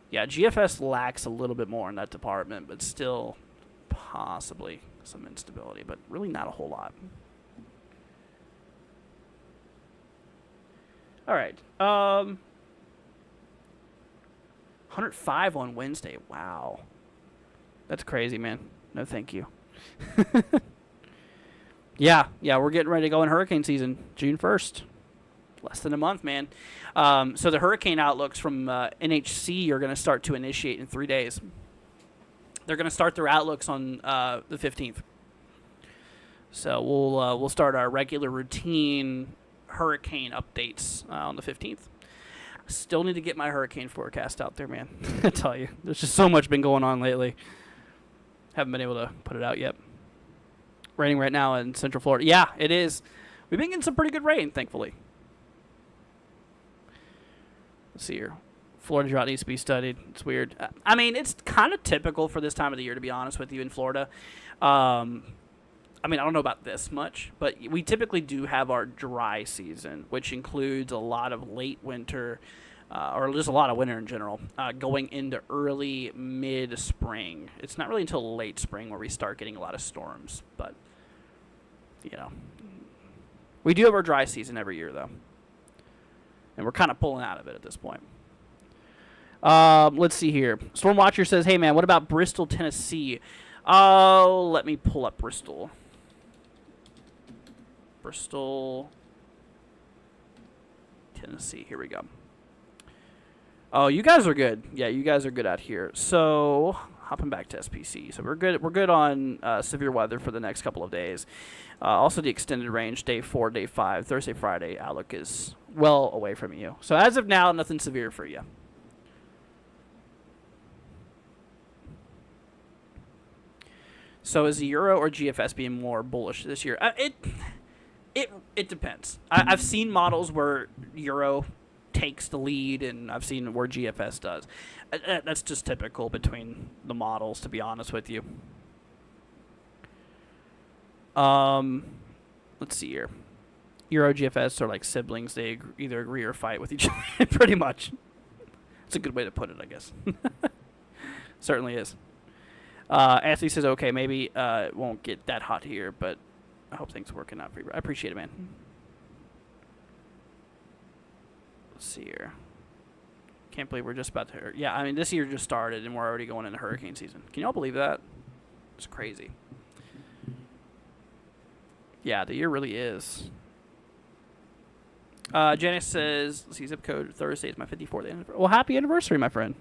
Yeah, GFS lacks a little bit more in that department, but still possibly some instability, but really not a whole lot. All right. 105 on Wednesday. Wow. That's crazy, man. No, thank you. Yeah, we're getting ready to go in hurricane season, June 1st. Less than a month, man. So the hurricane outlooks from NHC are going to start to initiate in 3 days. They're going to start their outlooks on the 15th. So we'll start our regular routine hurricane updates on the 15th. Still need to get my hurricane forecast out there, man. I tell you, there's just so much been going on lately. Haven't been able to put it out yet. raining right now in Central Florida. Yeah, it is. We've been getting some pretty good rain, thankfully. Let's see here. Florida drought needs to be studied. It's weird. I mean, it's kind of typical for this time of the year, to be honest with you, in Florida. I mean, I don't know about this much, but we typically do have our dry season, which includes a lot of late winter, or just a lot of winter in general, going into early mid-spring. It's not really until late spring where we start getting a lot of storms, but, you know. We do have our dry season every year, though. And we're kind of pulling out of it at this point. Let's see here. Stormwatcher says, hey, man, what about Bristol, Tennessee? Oh, let me pull up Bristol. Bristol, Tennessee. Here we go. Oh, you guys are good. Yeah, you guys are good out here. So, hopping back to SPC. So, we're good. We're good on severe weather for the next couple of days. Also, the extended range, day 4, day 5, Thursday, Friday, outlook is well away from you. So, as of now, nothing severe for you. So, is the Euro or GFS being more bullish this year? It depends. I've seen models where Euro takes the lead, and I've seen where GFS does. That's just typical between the models, to be honest with you. Let's see here. Euro GFS are like siblings. They either agree or fight with each other, pretty much. It's a good way to put it, I guess. Certainly is. Anthony says, okay, maybe it won't get that hot here, but I hope things are working out for you. I appreciate it, man. Let's see here. Can't believe we're just about to... Yeah, I mean, this year just started, and we're already going into hurricane season. Can y'all believe that? It's crazy. Yeah, the year really is. Janice says, let's see, zip code Thursday is my 54th anniversary. Well, happy anniversary, my friend.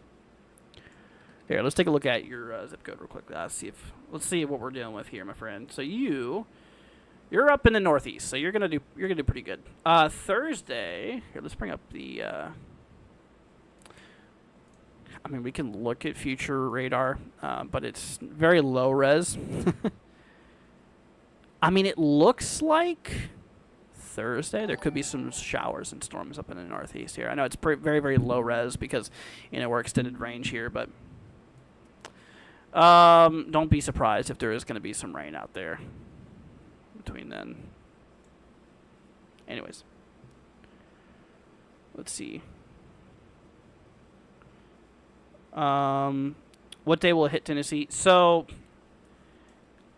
Here, let's take a look at your zip code real quick. Let's see what we're dealing with here, my friend. So you're up in the Northeast, so you're gonna do pretty good. Thursday. Here, let's bring up the. I mean, we can look at future radar, but it's very low res. I mean, it looks like Thursday there could be some showers and storms up in the Northeast here. I know it's very, very low res because we're extended range here, but don't be surprised if there is going to be some rain out there between then. Anyways, let's see. What day will it hit Tennessee? So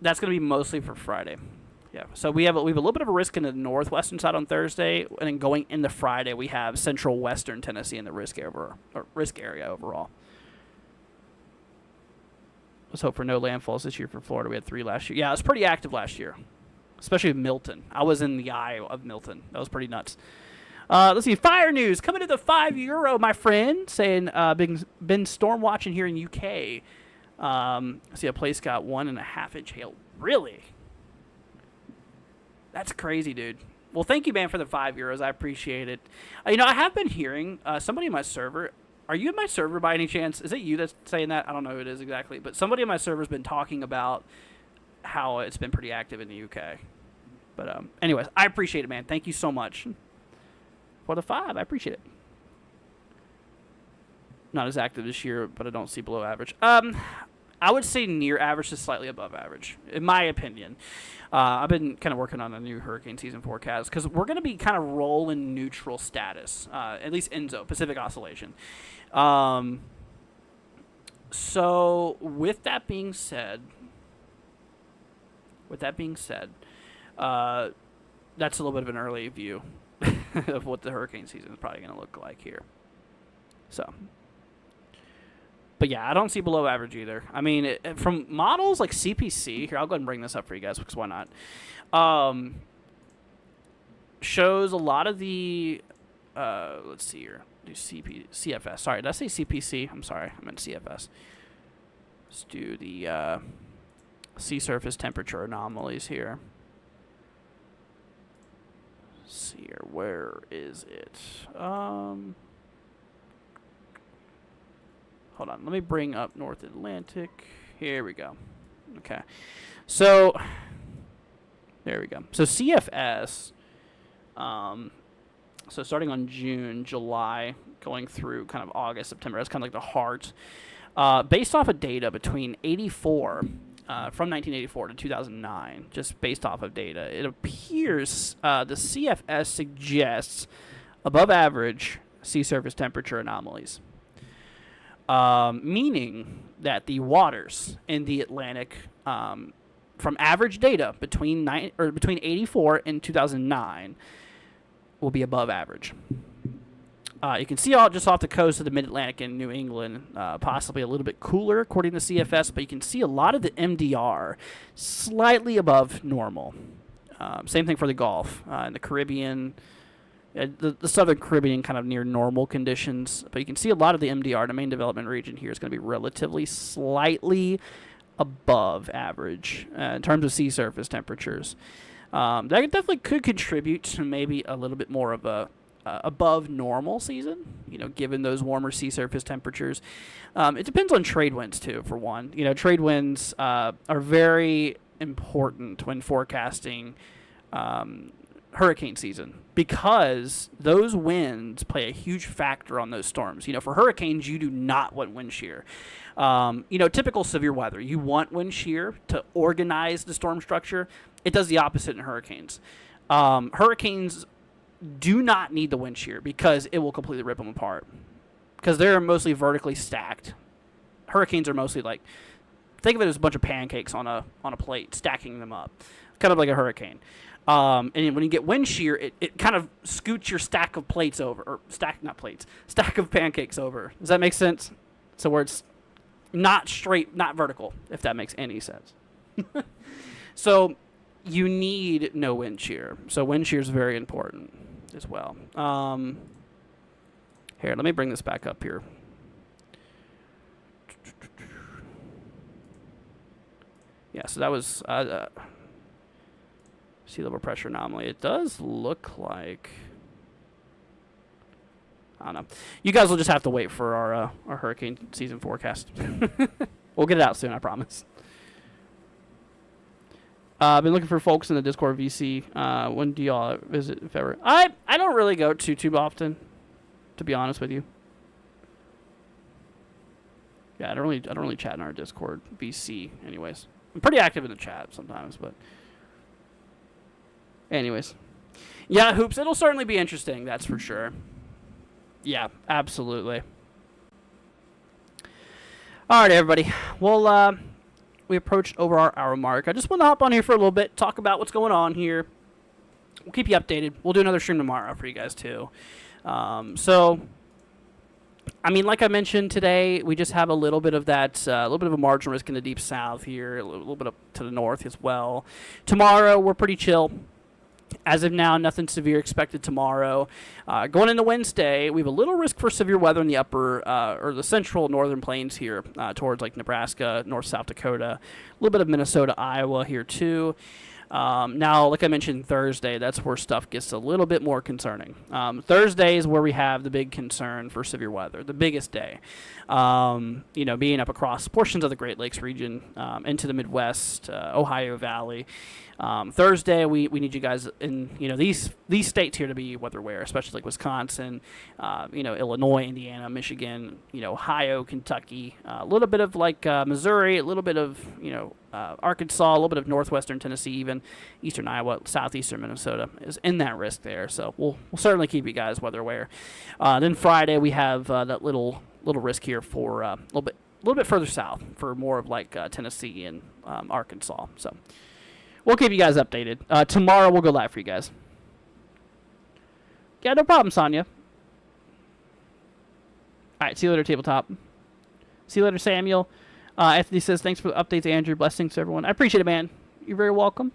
that's going to be mostly for Friday. Yeah. So we have a little bit of a risk in the northwestern side on Thursday, and then going into Friday we have central western Tennessee in the risk area overall. Let's hope for no landfalls this year for Florida. We had 3 last year. Yeah, it was pretty active last year, especially with Milton. I was in the eye of Milton. That was pretty nuts. Let's see. Fire news coming to the €5, my friend, saying been storm watching here in UK. I see a place got 1.5-inch hail. Really? That's crazy, dude. Well, thank you, man, for the €5. I appreciate it. I have been hearing somebody in my server. Are you in my server by any chance? Is it you that's saying that? I don't know who it is exactly, but somebody in my server's been talking about how it's been pretty active in the UK. But anyways, I appreciate it, man. Thank you so much for the 5. I appreciate it. Not as active this year, but I don't see below average. I would say near average to slightly above average, in my opinion. I've been kind of working on a new hurricane season forecast because we're going to be kind of rolling neutral status, at least ENSO, Pacific Oscillation. So with that being said, that's a little bit of an early view of what the hurricane season is probably going to look like here. So, but yeah, I don't see below average either. I mean, from models like CPC, here, I'll go ahead and bring this up for you guys because why not? Shows a lot of the, let's see here, do CFS. Sorry, did I say CPC? I'm sorry, I meant CFS. Let's do the sea surface temperature anomalies here. Let's see here, where is it? Hold on, let me bring up North Atlantic. Here we go. Okay. So, There we go. So CFS, so starting on June, July, going through kind of August, September, that's kind of like the heart. Based off of data between 84, from 1984 to 2009, just based off of data, it appears the CFS suggests above average sea surface temperature anomalies, meaning that the waters in the Atlantic, from average data between 84 and 2009, will be above average. You can see all just off the coast of the Mid-Atlantic in New England, possibly a little bit cooler according to CFS, but you can see a lot of the MDR slightly above normal. Same thing for the Gulf and the Caribbean. The Southern Caribbean kind of near normal conditions, but you can see a lot of the MDR, the main development region here, is going to be relatively slightly above average in terms of sea surface temperatures. That definitely could contribute to maybe a little bit more of a above normal season, given those warmer sea surface temperatures. It depends on trade winds, too, for one. Trade winds are very important when forecasting hurricane season, because those winds play a huge factor on those storms. For hurricanes, you do not want wind shear. Typical severe weather, you want wind shear to organize the storm structure. It does the opposite in hurricanes. Hurricanes do not need the wind shear because it will completely rip them apart, because they're mostly vertically stacked. Hurricanes are mostly like, think of it as a bunch of pancakes on a plate, stacking them up, kind of like a hurricane. And when you get wind shear, it kind of scoots your stack of plates over, or stack of pancakes over. Does that make sense? So where it's not straight, not vertical, if that makes any sense. So you need no wind shear. So wind shear is very important as well. Here, let me bring this back up here. Yeah, so that was sea level pressure anomaly. It does look like, I don't know. You guys will just have to wait for our hurricane season forecast. We'll get it out soon, I promise. I've been looking for folks in the Discord VC. When do y'all visit, if ever? I don't really go too often, to be honest with you. Yeah, I don't really chat in our Discord VC anyways. I'm pretty active in the chat sometimes, but anyways. Yeah, Hoops, it'll certainly be interesting, that's for sure. Yeah, absolutely. All right, everybody. Well, we approached over our hour mark. I just want to hop on here for a little bit, talk about what's going on here. We'll keep you updated. We'll do another stream tomorrow for you guys, too. Like I mentioned today, we just have a little bit of that, a little bit of a marginal risk in the deep south here, a little bit up to the north as well. Tomorrow, we're pretty chill. As of now, nothing severe expected tomorrow. Going into Wednesday, we have a little risk for severe weather in the upper or the central northern plains here towards like Nebraska, North South Dakota, a little bit of Minnesota, Iowa here too. Now, like I mentioned, Thursday, that's where stuff gets a little bit more concerning. Thursday is where we have the big concern for severe weather, the biggest day. Being up across portions of the Great Lakes region into the Midwest, Ohio Valley. Thursday, we need you guys in these states here to be weather aware, especially like Wisconsin, Illinois, Indiana, Michigan, Ohio, Kentucky, a little bit of like Missouri, a little bit of Arkansas, a little bit of northwestern Tennessee, even eastern Iowa, southeastern Minnesota is in that risk there. So we'll certainly keep you guys weather aware. Then Friday we have that little risk here for a little bit further south for more of like Tennessee and Arkansas. So we'll keep you guys updated. Tomorrow we'll go live for you guys. Yeah, no problem, Sonia. All right, see you later, tabletop. See you later, Samuel. Anthony says, thanks for the updates, Andrew. Blessings to everyone. I appreciate it, man. You're very welcome.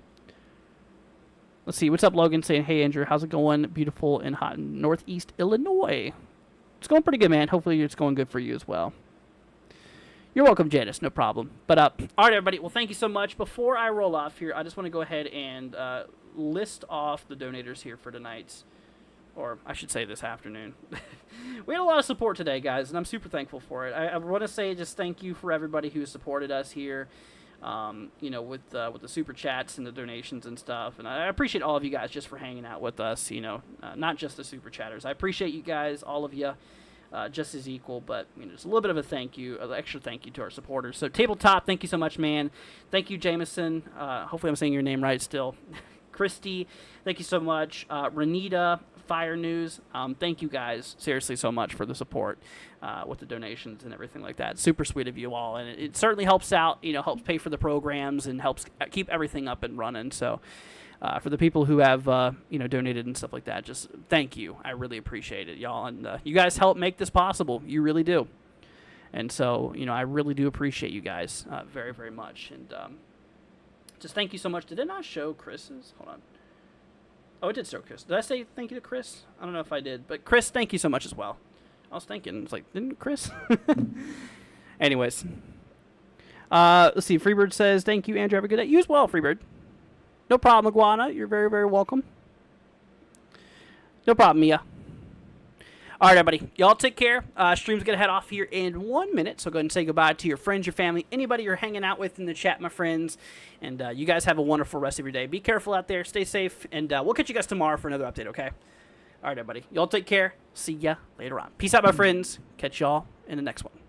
Let's see. What's up, Logan? Saying, hey, Andrew, how's it going? Beautiful and hot in Northeast Illinois. It's going pretty good, man. Hopefully it's going good for you as well. You're welcome, Janice. No problem. But, all right, everybody. Well, thank you so much. Before I roll off here, I just want to go ahead and list off the donators here for tonight's, or I should say this afternoon. We had a lot of support today, guys, and I'm super thankful for it. I want to say just thank you for everybody who supported us here. with the super chats and the donations and stuff. And I appreciate all of you guys just for hanging out with us, not just the super chatters. I appreciate you guys, all of you, just as equal, but just a little bit of a thank you, an extra thank you to our supporters. So Tabletop, thank you so much, man. Thank you, Jameson. Hopefully I'm saying your name right still. Christy, thank you so much. Renita, Fire News, thank you guys seriously so much for the support with the donations and everything like that. Super sweet of you all, and it certainly helps out, helps pay for the programs and helps keep everything up and running. So for the people who have, donated and stuff like that, just thank you. I really appreciate it, y'all, and you guys help make this possible. You really do. And so, I really do appreciate you guys very, very much. And just thank you so much. Did it not show Chris's? Hold on. Oh, it did show Chris. Did I say thank you to Chris? I don't know if I did. But Chris, thank you so much as well. I was thinking, it's like, didn't Chris? Anyways. Let's see. Freebird says, thank you, Andrew. Have a good day. You as well, Freebird. No problem, Iguana. You're very, very welcome. No problem, Mia. All right, everybody. Y'all take care. Stream's going to head off here in 1 minute, so go ahead and say goodbye to your friends, your family, anybody you're hanging out with in the chat, my friends. And you guys have a wonderful rest of your day. Be careful out there. Stay safe. And we'll catch you guys tomorrow for another update, okay? All right, everybody. Y'all take care. See ya later on. Peace out, my friends. Catch y'all in the next one.